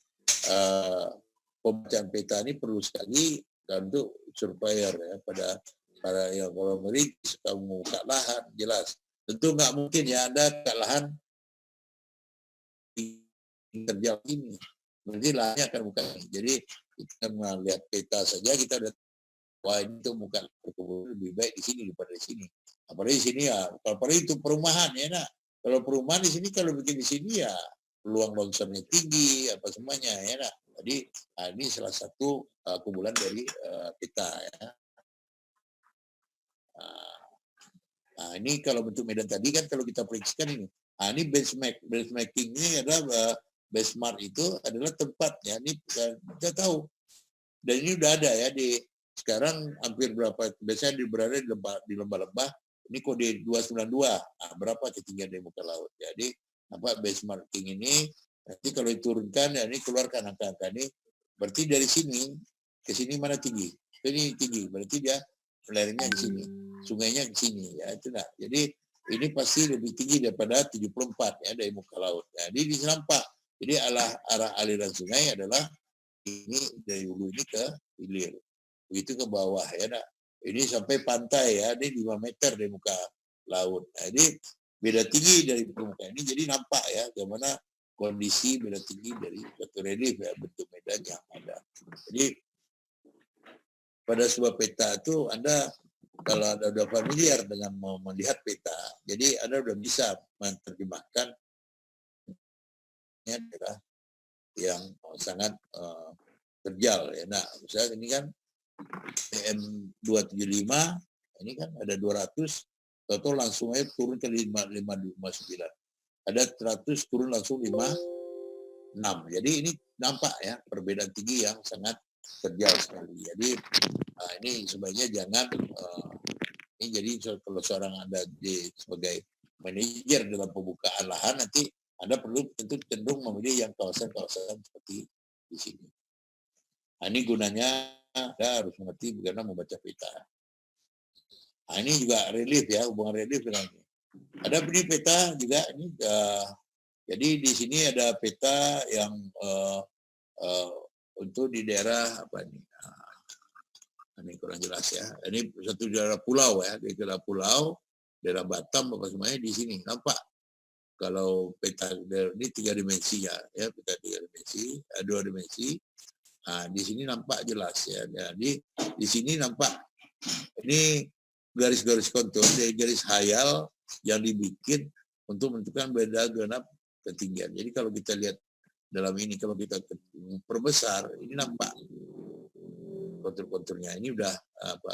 pembacaan peta ini perlu sekali untuk surveyor ya, pada para yang kalau merintis suka membuka lahan, jelas. Tentu nggak mungkin ya Anda ke lahan terjal ini, berarti lahannya akan buka ini. Jadi kita melihat peta saja kita udah wah ini tuh bukan perkebunan lebih baik di sini daripada di sini. Apalagi di sini ya, kalau itu perumahan ya nak. Kalau perumahan di sini kalau bikin di sini ya peluang longsornya tinggi apa semuanya ya nak. Jadi ini salah satu kumpulan dari peta ya. Nah, ini kalau bentuk medan tadi kan kalau kita prediksikan ini. Nah, ini benchmarking ini adalah benchmark itu adalah tempatnya. Ini kita tahu. Dan ini udah ada ya di sekarang hampir berapa biasanya berada di lembah-lembah ini kode 292. Nah, berapa ketinggian dari muka laut. Jadi apa benchmarking ini nanti kalau diturunkan ya ini keluarkan angka-angka ini. Berarti dari sini ke sini mana tinggi? Ini tinggi. Berarti dia lerengnya di sini. Sungainya di sini ya itu nah. Jadi ini pasti lebih tinggi daripada 74 ya dari muka laut. Jadi di nampak. Jadi arah aliran sungai adalah ini dari hulu ini ke hilir. Begitu ke bawah ya nak. Ini sampai pantai ya, ini 5 meter dari muka laut. Nah, ini beda tinggi dari permukaan ini, jadi nampak ya bagaimana kondisi beda tinggi dari suatu relief ya, bentuk medan yang ada. Jadi pada sebuah peta itu Anda kalau Anda sudah familiar dengan melihat peta, jadi Anda sudah bisa menerjemahkan ini adalah yang sangat terjal ya. Nah, misalnya ini kan PM 275 ini kan ada 200, total langsung aja turun ke 559. Ada 100 turun langsung 56. Jadi ini nampak ya perbedaan tinggi yang sangat terjal sekali. Jadi ini sebaiknya jangan ini jadi kalau seorang Anda sebagai manajer dalam pembukaan lahan nanti Anda perlu tentu cenderung memilih yang kawasan-kawasan seperti di sini. Nah, ini gunanya Anda harus mengerti bagaimana membaca peta. Nah, ini juga relief ya, hubungan relief dengan ini. Ada ini peta juga ini. Jadi di sini ada peta yang untuk di daerah apa ini? Ini kurang jelas ya. Ini satu daerah pulau ya, di daerah pulau, daerah Batam apa semuanya di sini nampak. Kalau peta ini 3 dimensi ya, peta 3 dimensi, 2 dimensi. Nah, di sini nampak jelas ya. Jadi di sini nampak ini garis-garis kontur dari garis hayal yang dibikin untuk menentukan beda genap ketinggian. Jadi kalau kita lihat dalam ini, kalau kita perbesar, ini nampak kontur-konturnya. Ini udah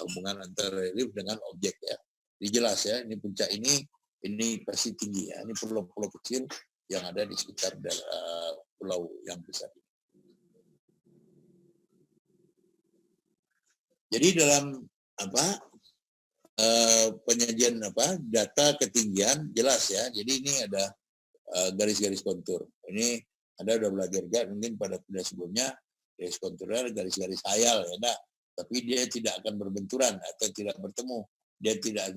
hubungan antara relief dengan objek ya. Ini jelas ya, ini puncak ini pasti tinggi ya. Ini pulau-pulau kecil yang ada di sekitar pulau yang besar. Jadi dalam penyajian data ketinggian jelas ya. Jadi ini ada garis-garis kontur. Ini Anda sudah belajar mungkin pada kuliah sebelumnya, garis konturnya garis-garis hayal ya, nah. Tapi dia tidak akan berbenturan atau tidak bertemu. Dia tidak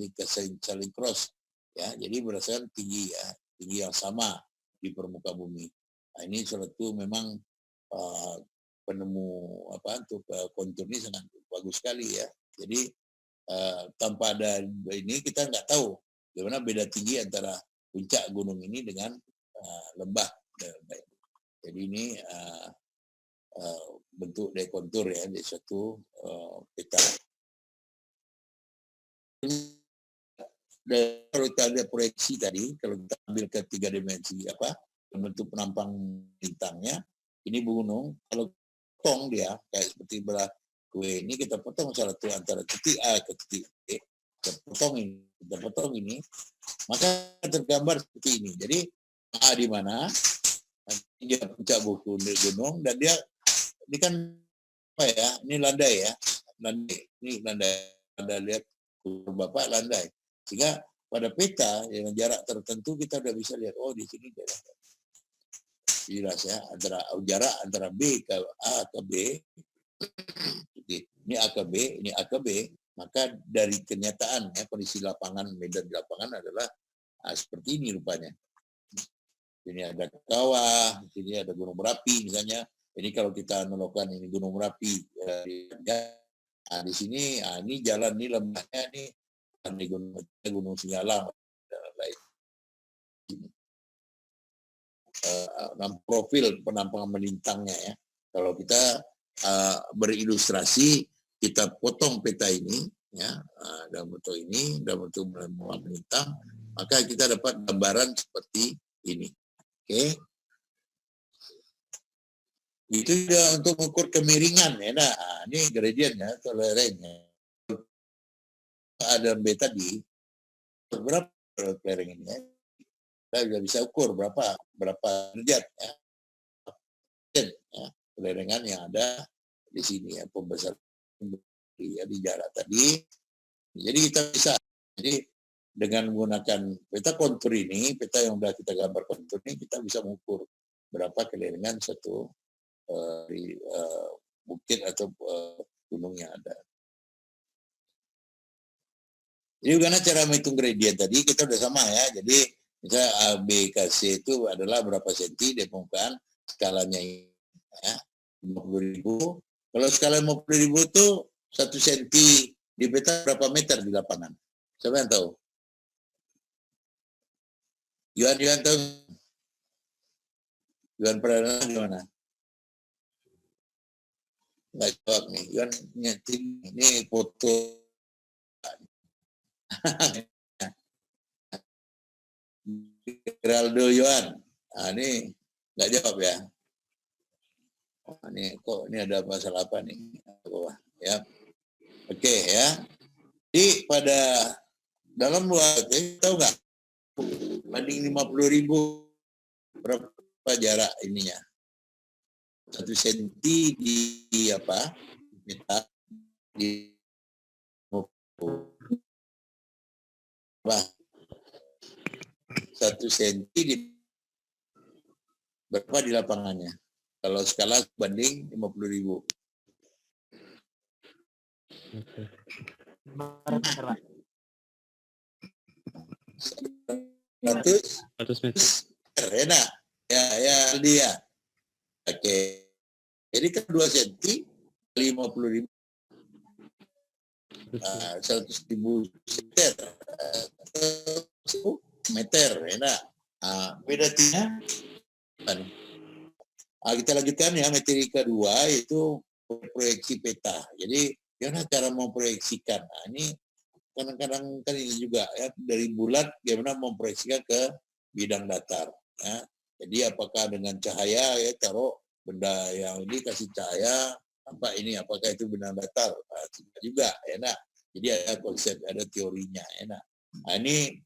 saling cross ya. Jadi berdasarkan tinggi ya, tinggi yang sama di permukaan bumi. Nah, ini suatu memang penemu untuk kontur ini sangat bagus sekali ya. Jadi tanpa ada ini kita nggak tahu bagaimana beda tinggi antara puncak gunung ini dengan lembah. Jadi ini bentuk dekontur ya di suatu peta. Dan kalau kita lihat proyeksi tadi, kalau kita ambil ke 3 dimensi bentuk penampang bintangnya, ini gunung kalau potong dia kayak seperti belah kue ini, kita potong salah satu antara titik A ke titik B, kita potong ini, maka tergambar seperti ini. Jadi A di mana? Dia puncak gunung dan dia ini kan ini landai ya, ini landai. Anda lihat Bapak landai, sehingga pada peta dengan jarak tertentu kita sudah bisa lihat di sini jelas ya, jarak antara B ke A ke B, ini A ke B, ini A ke B, maka dari kenyataan ya kondisi lapangan, medan di lapangan adalah seperti ini rupanya. Ini ada kawah, sini ada gunung berapi misalnya. Ini kalau kita menemukan ini gunung berapi di sini, ini jalan, ini lembahnya, ini gunung Singalang dan lain. Profil penampangan melintangnya ya. Kalau kita berilustrasi, kita potong peta ini ya dalam bentuk ini, dalam bentuk melintang, maka kita dapat gambaran seperti ini. Oke. Itu juga untuk mengukur kemiringan ya. Nah, ini gradiennya atau lerengnya. Ada B tadi, berapa lereng ini ya? Kita bisa ukur berapa derajat ya. Lerengan yang ada di sini ya, pembesaran di jarak tadi. Jadi kita bisa, jadi dengan menggunakan peta kontur ini, peta yang sudah kita gambar kontur ini, kita bisa mengukur berapa kelerengan satu bukit atau gunung yang ada. Jadi bagaimana cara menghitung gradient tadi, kita sudah sama ya. Jadi misalnya A, B, K, C itu adalah berapa senti di permukaan, skalanya ya, 50.000. Kalau skala 50.000 itu 1 senti di peta berapa meter di lapangan? Siapa yang tahu? Yuan tahu? Yuan Pradana gimana? Nggak jawab nih. Yuan nyeting ini foto. Geraldo Yuan. Ini nggak jawab ya. Ini kok ini ada masalah apa nih? Ya. Oke ya. Jadi pada dalam luar, tahu nggak? Banding 50.000 berapa jarak ininya? 1 senti di Peta di 1 senti di berapa di lapangannya? Kalau skala banding 50.000. Meter, Pak. 100 meter. Enak. Ya dia. Oke. Jadi kan 2 senti kali 50.000. 100.000 meter. Enak. Beda tingginya. Kita lanjutkan ya, materi kedua itu proyeksi peta. Jadi gimana cara memproyeksikan? Ini kadang-kadang kan ini juga ya, dari bulat gimana memproyeksikan ke bidang datar. Ya. Jadi apakah dengan cahaya ya taruh benda yang ini kasih cahaya apakah itu bidang datar? Juga enak. Jadi ada konsep, ada teorinya enak. Nah, ini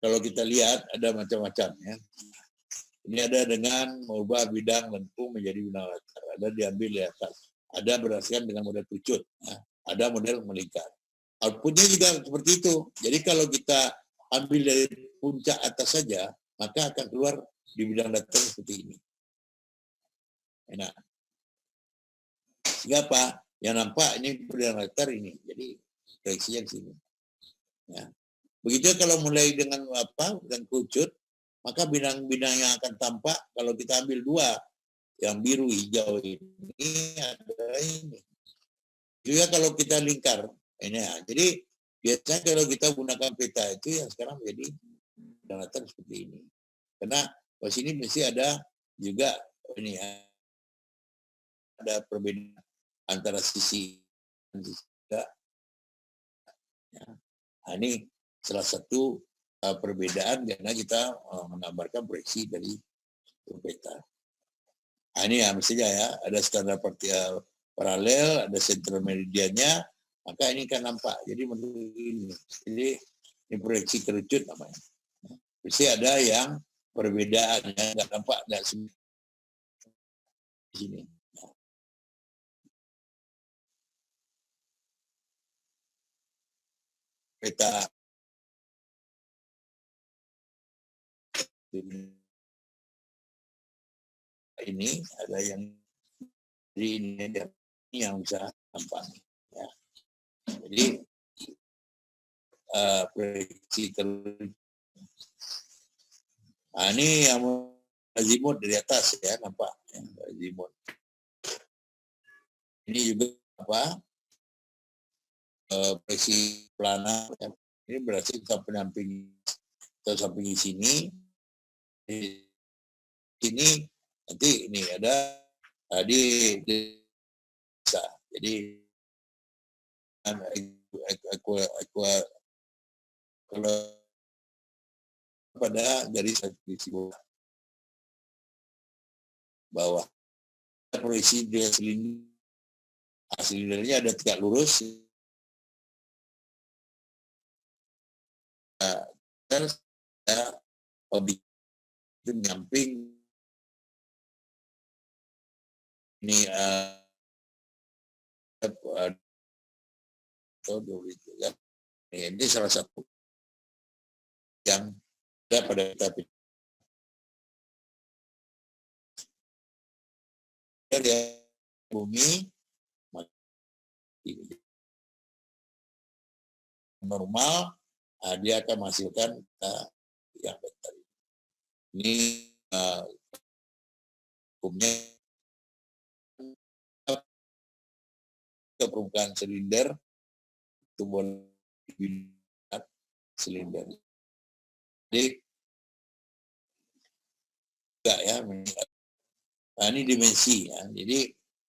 kalau kita lihat ada macam-macam ya. Ini ada dengan mengubah bidang lengkung menjadi bidang latar. Ada diambil di atas. Ada berdasarkan dengan model kerucut. Ya. Ada model melingkar. Outputnya juga seperti itu. Jadi kalau kita ambil dari puncak atas saja, maka akan keluar di bidang datar seperti ini. Enak. Sehingga apa? Yang nampak ini bidang datar ini. Jadi proyeksinya ke sini. Ya. Begitu kalau mulai dengan dengan kerucut, maka bidang-bidang yang akan tampak kalau kita ambil dua, yang biru hijau ini adalah ini. Juga kalau kita lingkar, ini ya. Jadi biasanya kalau kita gunakan peta itu yang sekarang menjadi bidang seperti ini. Karena di sini mesti ada juga ini ya, ada perbedaan antara sisi juga. Ya. Nah, ini salah satu perbedaan karena kita menggambarkan proyeksi dari peta. Nah, ini ya mestinya ya ada standar paralel, ada sentral meridiannya, maka ini kan nampak. Jadi menurut ini, jadi ini proyeksi kerucut namanya. Mesti ada yang perbedaan yang nggak nampak nggak di sini. Peta ini ada yang di ini yang bisa nampak. Ya. Jadi proyeksi kerucut. Nah, ini yang azimut dari atas ya nampak ya, azimut. Ini juga proyeksi planar. Ya. Ini berarti kita pendamping atau samping sini. Di sini nanti ini ada di bisa. Jadi kalau pada garis sisi bawah proyeksi dia silindernya ada tegak lurus dan objek itu nyamping ini ini salah satu yang ada pada kita dari bumi normal, dia akan menghasilkan yang betul. Ini hukumnya ke permukaan silinder tumbuh silinder. Jadi enggak ya, nah, ini dimensi ya.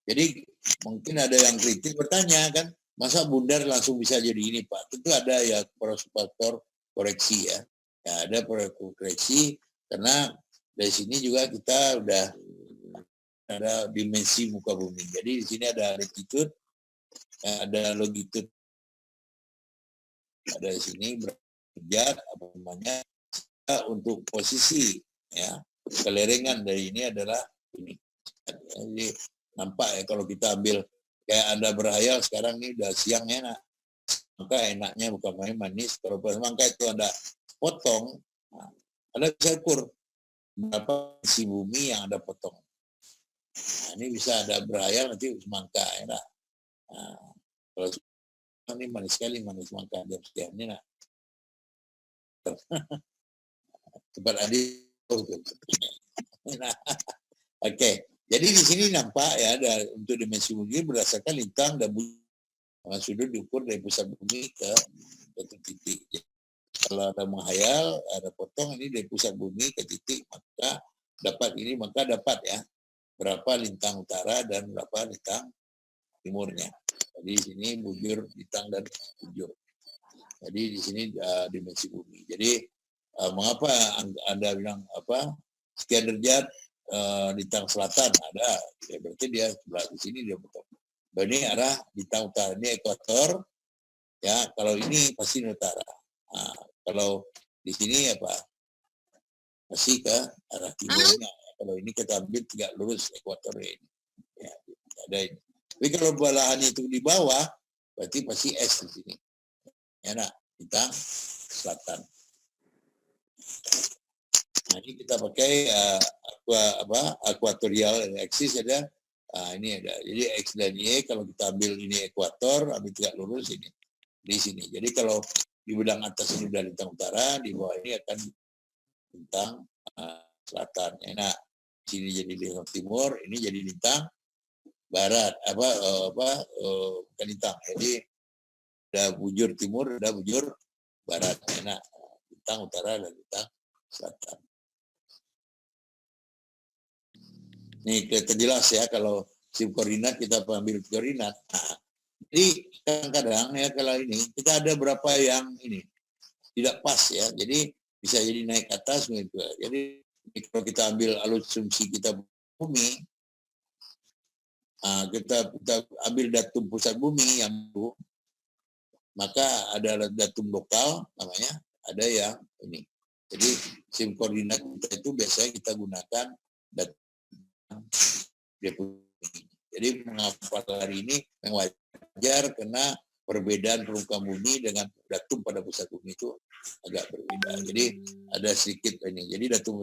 Jadi mungkin ada yang kritik bertanya kan, masa bundar langsung bisa jadi ini Pak? Tentu ada ya faktor koreksi ya. Ya ada koreksi karena dari sini juga kita udah ada dimensi muka bumi. Jadi di sini ada latitude, ada longitude, ada di sini derajat apa namanya untuk posisi ya kelerengan dari ini adalah ini. Jadi nampak ya kalau kita ambil kayak Anda berhayal sekarang ini udah siang enak, maka enaknya bukan main manis. Kalau maka itu Anda potong, nah, Anda bisa ukur berapa isi bumi yang Anda potong. Nah, ini bisa ada berhayal nanti semangka enak. Nah, kalau ini manis sekali manis semangka jam sekian ini nak. Cepat adik. Nah, oke. Jadi di sini nampak ya ada untuk dimensi bumi berdasarkan lintang dan bumi sudut diukur dari pusat bumi ke satu titik. Jadi, kalau ada menghayal, ada potong ini dari pusat bumi ke titik, maka dapat ini, maka dapat ya berapa lintang utara dan berapa lintang timurnya. Jadi di sini bujur, lintang dan bujur. Jadi di sini dimensi bumi. Jadi mengapa Anda bilang sekian derajat lintang selatan ada, ya berarti dia sebelah di sini dia potong. Ini arah lintang utara, ini ekuator, ya kalau ini pasti utara. Nah, Kalau di sini apa masih ke arah timurnya. Kalau ini kita ambil tegak lurus ekuator ini. Ya, ada ini. Tapi kalau belahan itu di bawah, berarti pasti es di sini. Ya nak, kita selatan. Nah, ini kita pakai equatorial axis ada. Ini ada. Jadi X dan Y kalau kita ambil ini ekuator, ambil tegak lurus ini di sini. Jadi kalau di bidang atas ini udah lintang utara, di bawah ini akan lintang selatan. Nah, sini jadi lintang timur, ini jadi lintang barat. Bukan lintang. Jadi ada bujur timur, ada bujur barat. Nah, lintang utara dan lintang selatan. Nih kelihatan jelas ya kalau sim koordinat kita ambil koordinat. Nah, jadi kadang-kadang ya kalau ini kita ada berapa yang ini tidak pas ya. Jadi bisa jadi naik ke atas gitu. Jadi kalau kita ambil asumsi kita bumi, kita ambil datum pusat bumi yang dulu, maka ada datum lokal namanya, ada yang ini. Jadi sim koordinat kita itu biasanya kita gunakan datum jadi mengapa hari ini yang wajar karena perbedaan permukaan bumi dengan datum pada pusat bumi itu agak berbeda. Jadi ada sedikit ini. Jadi datum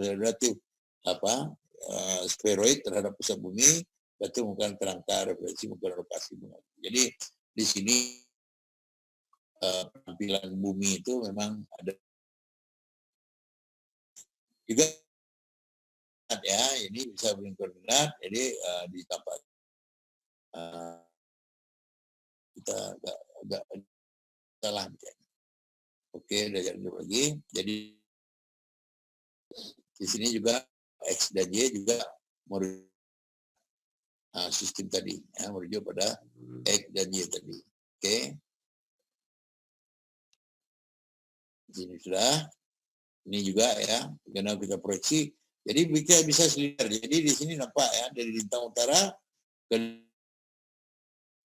spheroid terhadap pusat bumi, datum bukan kerangka referensi bukan lokasi. Jadi di sini penampilan bumi itu memang ada juga ya, ini bisa beri koordinat, jadi ditambah kita agak salah. Oke, udah jadi lagi. Jadi di sini juga X dan Y juga merujuk sistem tadi, ya, merujuk pada X dan Y tadi. Oke, di sini sudah. Ini juga ya, karena kita proyeksi. Jadi kita bisa seliar. Jadi di sini nampak ya dari lintang utara ke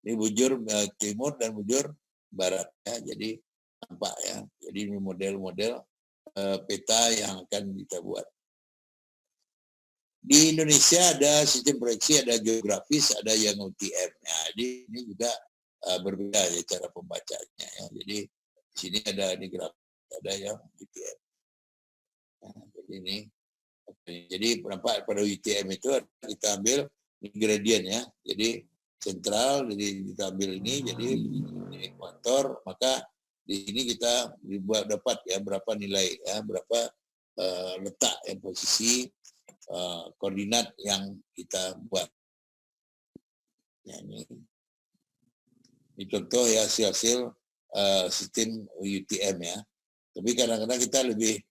ini bujur timur dan bujur barat ya. Jadi nampak ya. Jadi ini model-model peta yang akan kita buat. Di Indonesia ada sistem proyeksi, ada geografis, ada yang UTM. Nah, jadi ini juga berbeda ya cara pembacanya ya. Jadi di sini ada ini grafis, ada yang UTM. Nah, jadi nampak pada UTM itu kita ambil gradien ya. Jadi sentral, jadi kita ambil ini, jadi ini ekuator, maka di sini kita dapat ya berapa nilai ya, berapa letak yang posisi koordinat yang kita buat. Ya, ini contoh ya hasil sistem UTM ya. Tapi kadang-kadang kita lebih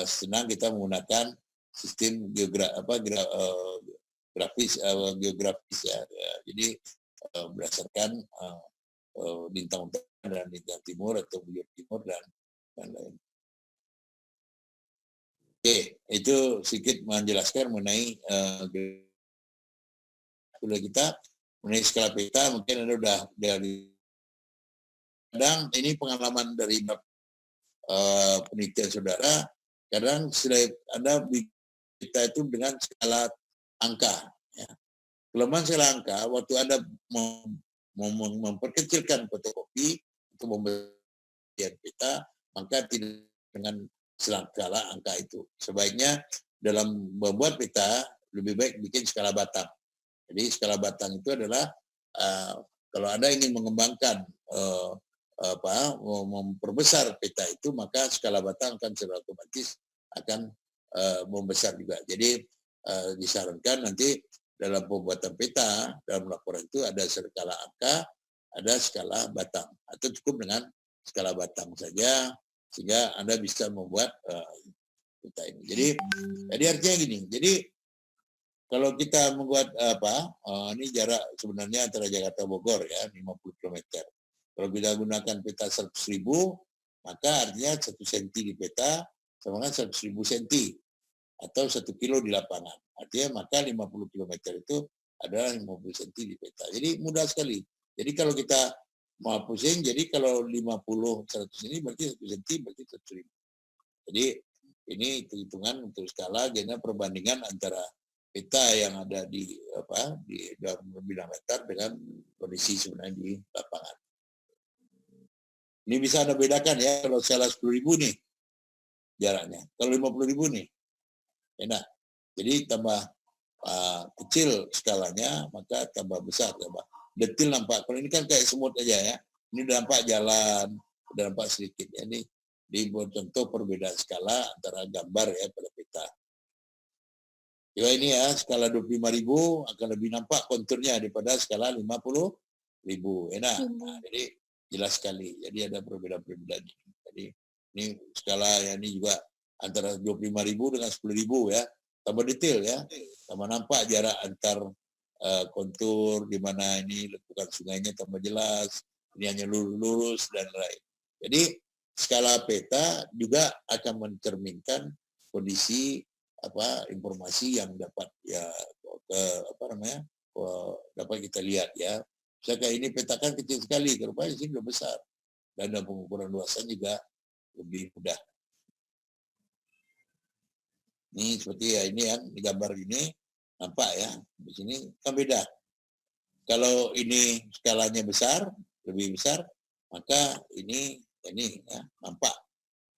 senang kita menggunakan sistem geografis ya. Jadi berdasarkan lintang utara dan lintang timur atau bujur timur dan lain. Oke, itu sedikit menjelaskan mengenai kita mengenai skala peta. Mungkin Anda udah dari kadang ini pengalaman dari penelitian saudara, kadang sudah Anda kita itu dengan skala angka. Ya. Kelemahan skala angka, waktu Anda memperkecilkan fotokopi untuk membuat peta, maka tidak dengan skala angka itu. Sebaiknya dalam membuat peta, lebih baik bikin skala batang. Jadi skala batang itu adalah kalau Anda ingin mengembangkan memperbesar peta itu, maka skala batang akan secara otomatis akan membesar juga. Jadi disarankan nanti dalam pembuatan peta, dalam laporan itu ada skala angka, ada skala batang, atau cukup dengan skala batang saja sehingga Anda bisa membuat peta ini. Jadi artinya gini. Jadi kalau kita membuat ini jarak sebenarnya antara Jakarta Bogor ya 50 km. Kalau kita gunakan peta 100.000, maka artinya 1 cm di peta sama dengan 100.000 cm atau 1 kilo di lapangan. Artinya maka 50 km itu adalah 50 cm di peta. Jadi mudah sekali. Jadi kalau kita mau pusing. Jadi kalau 50 100 ini berarti 1 cm berarti 100.000. Jadi ini hitungan untuk skala karena perbandingan antara peta yang ada di dalam bidang meter dengan kondisi sebenarnya di lapangan. Ini bisa Anda bedakan ya, kalau skala 10.000 nih jaraknya. Kalau 50.000 nih, enak. Jadi tambah kecil skalanya, maka tambah besar, tambah detil nampak. Kalau ini kan kayak semut aja ya. Ini udah nampak jalan, udah nampak sedikit. Ya. Ini dibuat contoh perbedaan skala antara gambar ya pada peta. Ya ini ya, skala 25.000 akan lebih nampak konturnya daripada skala 50.000. Enak. Nah, jadi jelas sekali. Jadi ada perbedaan-perbedaan. Jadi ini skala yang ini juga antara 25.000 dengan 10.000 ya. Tambah detail ya. Tambah nampak jarak antar kontur di mana ini lekukan sungainya tambah jelas. Ini hanya lurus dan lain. Jadi skala peta juga akan mencerminkan kondisi informasi yang dapat ya dapat kita lihat ya. Misalkan ini peta kan kecil sekali, rupanya sini sudah besar. Dan dalam pengukuran luasan juga lebih mudah. Ini seperti ya ini yang di gambar ini nampak ya. Di sini kan beda. Kalau ini skalanya besar, lebih besar, maka ini ya, nampak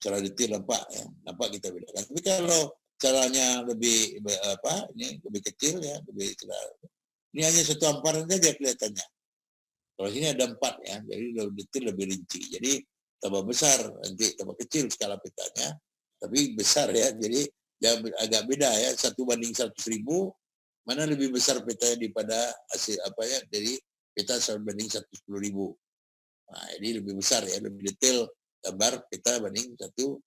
secara detail nampak ya, nampak kita bedakan. Tapi kalau caranya lebih ini lebih kecil ya, lebih ini hanya satu hamparan saja kelihatannya. Kalau sini ada 4 ya, jadi lebih detail, lebih rinci. Jadi tambah besar, nanti tambah kecil skala petanya, tapi besar ya. Jadi agak beda ya, 1:100.000, mana lebih besar petanya daripada hasil dari peta 1:10.000. Nah, ini lebih besar ya, lebih detail gambar peta banding 1:10.000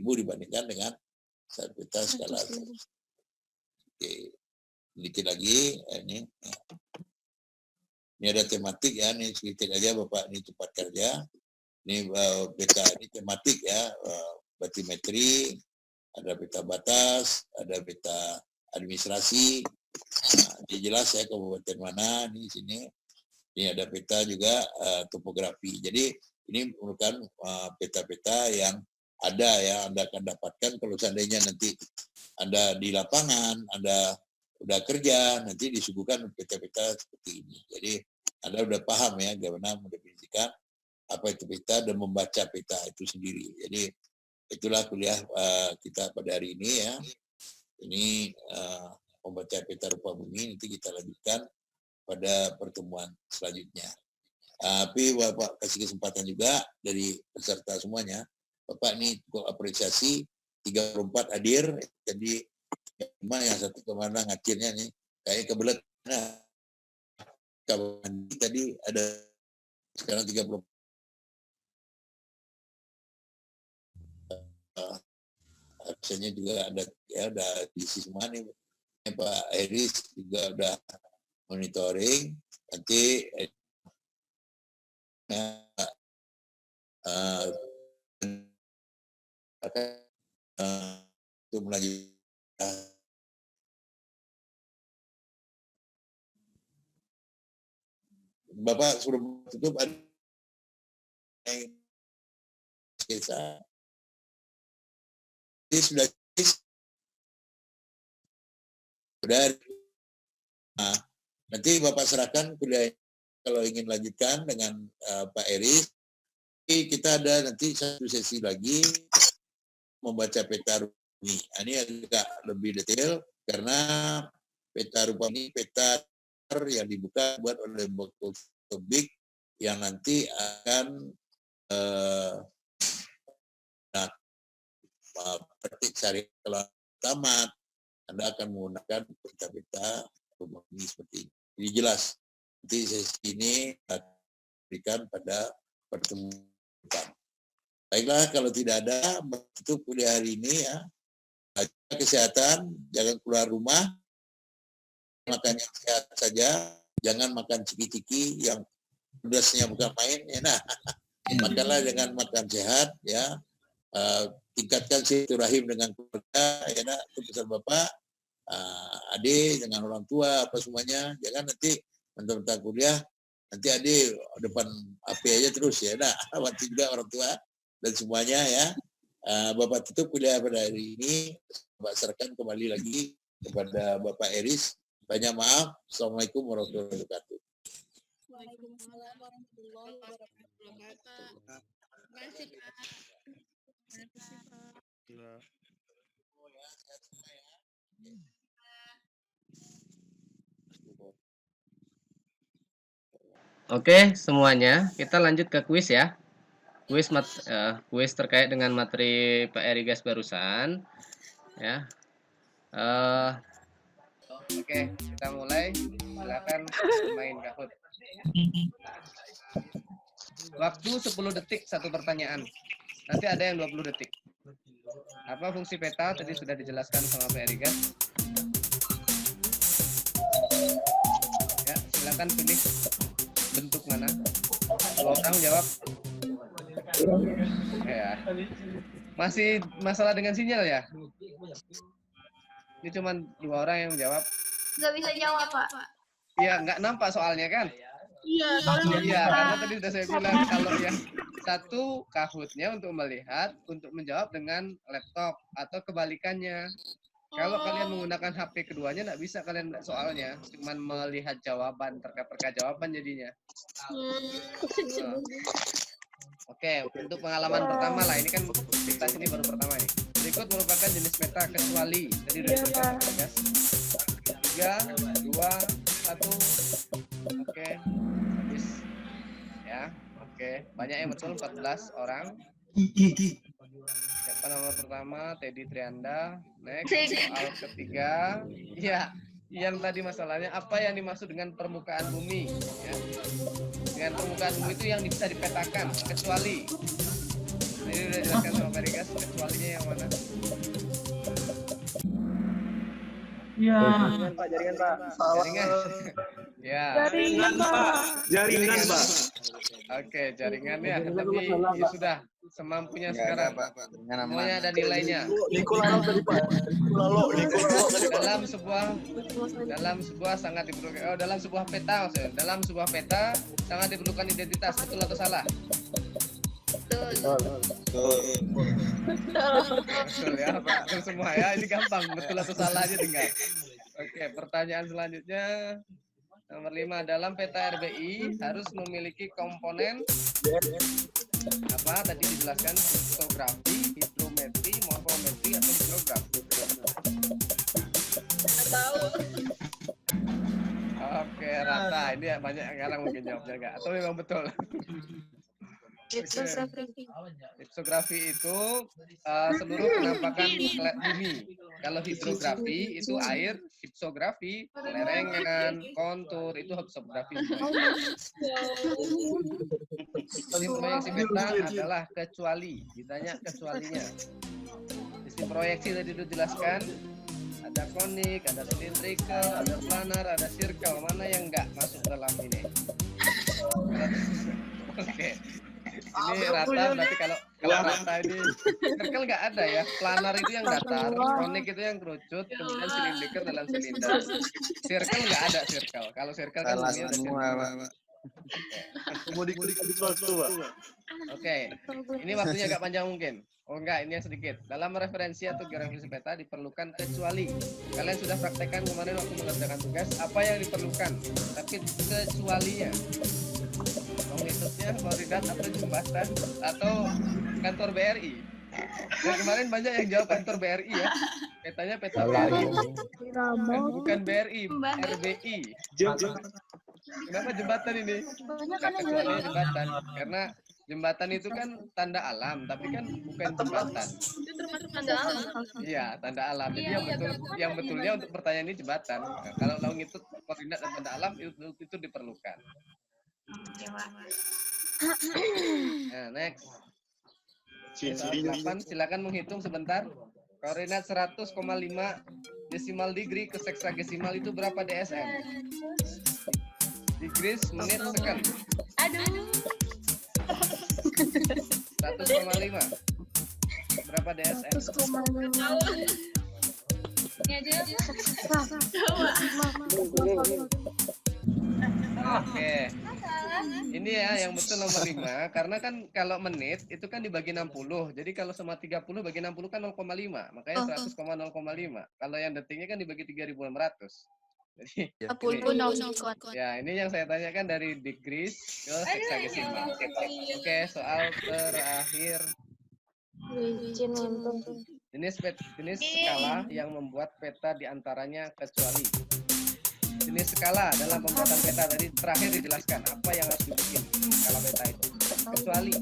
dibandingkan dengan peta skala. Oke, sedikit lagi ini. Ini ada tematik ya, ini sedikit aja Bapak ini cepat kerja. Ini peta ini tematik ya, batimetri, ada peta batas, ada peta administrasi. Nah, ini jelas ya kabupaten mana di sini. Ini ada peta juga topografi. Jadi ini merupakan peta-peta yang ada ya, Anda akan dapatkan kalau seandainya nanti Anda di lapangan, Anda udah kerja, nanti disuguhkan peta-peta seperti ini. Jadi Anda udah paham ya bagaimana mendefinisikan apa itu peta dan membaca peta itu sendiri. Jadi itulah kuliah kita pada hari ini ya. Ini membaca peta rupa bumi, nanti kita lanjutkan pada pertemuan selanjutnya. Tapi Bapak kasih kesempatan juga dari peserta semuanya. Bapak ini cukup apresiasi 34 hadir, jadi yang satu kemana ngacirnya nih, kayak kebelet. Nah, tadi ada sekarang 30. Absennya juga ada ya, udah diisi semua nih. Pak Iris juga udah monitoring. Nanti itu melanjutkan. Bapak sebelum tutup ada sketsa. Ini sudah nah, nanti Bapak serahkan kuliah kalau ingin lanjutkan dengan Pak Eris. Kita ada nanti satu sesi lagi membaca peta rupa bumi. Ini agak lebih detail karena peta rupa ini peta yang dibuka buat oleh Tobik yang nanti akan praktik sehari kalau tamat, Anda akan menggunakan peta-peta rupa bumi seperti ini. Jadi jelas, nanti sesi ini akan diberikan pada pertemuan. Baiklah, kalau tidak ada, tutup kuliah hari ini ya. Jaga kesehatan, jangan keluar rumah, makan yang sehat saja, jangan makan ciki-ciki yang pedasnya bukan main. Ya, nah, makanlah dengan makan sehat, ya. Tingkatkan silaturahim dengan keluarga, ya, nah, itu pesan Bapak, adik dengan orang tua, apa semuanya. Jangan nanti mentang-mentang kuliah Nanti adik depan HP aja terus ya. Nah, bantu juga orang tua dan semuanya ya. Bapak tutup kuliah pada hari ini. Bapak serahkan kembali lagi kepada Bapak Eris. Banyak maaf. Assalamualaikum warahmatullahi wabarakatuh. Waalaikumsalam warahmatullahi wabarakatuh. Terima kasih, Pak. Oke, semuanya, kita lanjut ke kuis ya. Kuis terkait dengan materi Pak Erigas barusan. Ya. Oke, kita mulai. Silakan main Kahoot. Waktu 10 detik satu pertanyaan. Nanti ada yang 20 detik. Apa fungsi peta? Tadi sudah dijelaskan sama Pak Erigas. Ya, silakan pilih bentuk mana. Dua orang jawab. Ya. Masih masalah dengan sinyal ya? Ini cuma 2 orang yang jawab. Nggak bisa jawab, Pak. Ya, nggak nampak soalnya kan? Iya, Iya, karena tadi sudah saya bilang kalau yang satu Kahoot-nya untuk melihat, untuk menjawab dengan laptop atau kebalikannya. Kalau kalian menggunakan HP keduanya nggak bisa kalian soalnya, cuman melihat jawaban, terka-terka jawaban jadinya. Oke, untuk pengalaman pertama lah, ini kan kita sini baru pertama nih. Berikut merupakan jenis peta kecuali. Tadi udah disebutkan ya. 3, 2, 1. Oke, habis. Ya, oke. Banyak yang betul, 14 orang. Siapa nomor pertama? Teddy Trianda. Next, soal ketiga. Iya, yang tadi masalahnya apa yang dimaksud dengan permukaan bumi? Ya. Dengan permukaan bumi itu yang bisa dipetakan, kecuali. Ini udah jelaskan sama Pak Erigas, kecualinya yang mana? Ya. Jaringan, Pak. Jaringan. Ya. Jaringan, Pak. Oke, jaringannya. Tapi ya sudah, semampunya sekarang. Semuanya ada nilainya. Dalam sebuah sangat diperlukan. Dalam sebuah peta, maksudnya. Dalam sebuah peta sangat diperlukan identitas. Betul atau salah? Betul ya, Pak. Betul semua ya. Ini gampang. Betul atau salah aja tinggal. Oke, pertanyaan selanjutnya. Nomor 5, dalam peta RBI harus memiliki komponen apa tadi dijelaskan, hidrografi, hidrometri, morfometri atau hidrografi. Oke, rata. Ini ya banyak yang sekarang mungkin jawabnya enggak atau memang betul. Hidrografi itu seluruh penampakan bumi. Kalau hidrografi itu air, hipsografi lerengan, kontur, itu hipsografi. Sistem proyeksi peta adalah kecuali. Ditanya kecualinya. Sistem proyeksi tadi dijelaskan. Ada konik, ada cylindrical, ada planar, ada circle. Mana yang enggak masuk dalam ini? Oke. Ini rata, berarti kalau rata ini circle nggak ada ya. Planar itu yang datar, konik itu yang kerucut, kemudian silinder dalam silinder. Circle nggak ada circle. Kalau circle kan ini ada circle. Oke, ini waktunya agak panjang mungkin. Oh enggak, ini yang sedikit. Dalam referensi atau geografi peta diperlukan kecuali. Kalian sudah praktekkan kemarin waktu mengerjakan tugas, apa yang diperlukan. Tapi kecualinya. Mengikutnya koordinat atau jembatan atau kantor BRI. Dan kemarin banyak yang jawab kantor BRI ya. Petanya peta BRI. Dan bukan BRI, RBI. Kenapa jembatan ini? Kecuali jembatan. Karena jembatan itu kan tanda alam, tapi kan bukan jembatan. Itu termasuk tanda alam. Iya, tanda alam. Jadi yang betulnya untuk pertanyaan ini jembatan. Nah, kalau mau ngikut koordinat dan tanda alam itu diperlukan. Nah, next. 8, silakan menghitung sebentar. Koordinat 100,5 desimal degree ke seksagesimal itu berapa DSM? Degrees, menit, second. Aduh. 100,5. Berapa DSM? Ini aja. Oke. Ini ya yang betul nomor 5, karena kan kalau menit itu kan dibagi 60. Jadi kalau sama 30 bagi 60 kan 0,5. Makanya 100,0,5. Kalau yang detiknya kan dibagi 3.600. Jadi ya ini yang saya tanyakan dari degrees ke hexadecimal. Oke, soal terakhir. Jenis skala yang membuat peta diantaranya kecuali. Jenis skala dalam pembuatan peta tadi terakhir dijelaskan apa yang harus dibikin skala peta itu. Kecuali.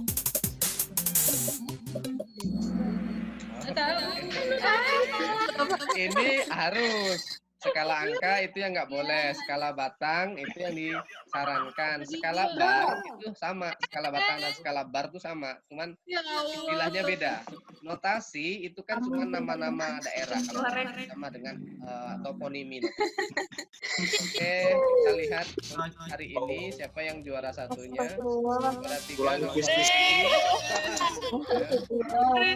Ini harus. Skala angka itu yang nggak boleh, skala batang itu yang disarankan. Skala bar itu sama, skala batang dan skala bar itu sama, cuman istilahnya beda. Notasi itu kan cuma nama-nama daerah, kalau sama dengan toponimi. Oke, kita lihat hari ini siapa yang juara satunya. Juara 3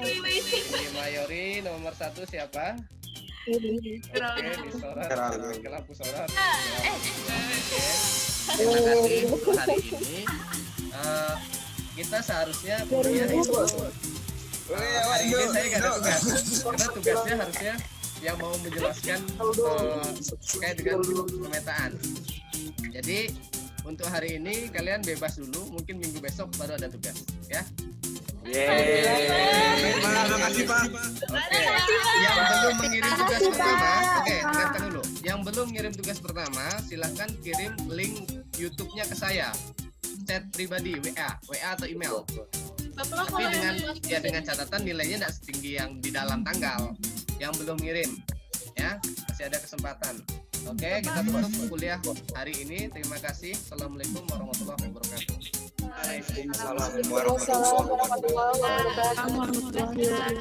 ini Mayori, nomor 1 siapa? Oke, disorot, ke lampu sorot. Terima kasih untuk hari ini. Kita seharusnya kuliah itu hari ini saya nggak ada tugas, karena tugasnya harusnya yang mau menjelaskan terkait dengan pemetaan. Jadi untuk hari ini kalian bebas dulu, mungkin minggu besok baru ada tugas, ya. Terima kasih Pak. Oke, yang belum mengirim tugas pertama, dengarkan dulu. Yang belum ngirim tugas pertama, silahkan kirim link YouTube-nya ke saya, chat pribadi, WA atau email. Tapi dengan catatan nilainya tidak setinggi yang di dalam tanggal. Yang belum ngirim, ya masih ada kesempatan. Oke, kita tutup kuliah hari ini. Terima kasih. Assalamualaikum warahmatullahi wabarakatuh. Waalaikumsalam warahmatullahi wabarakatuh.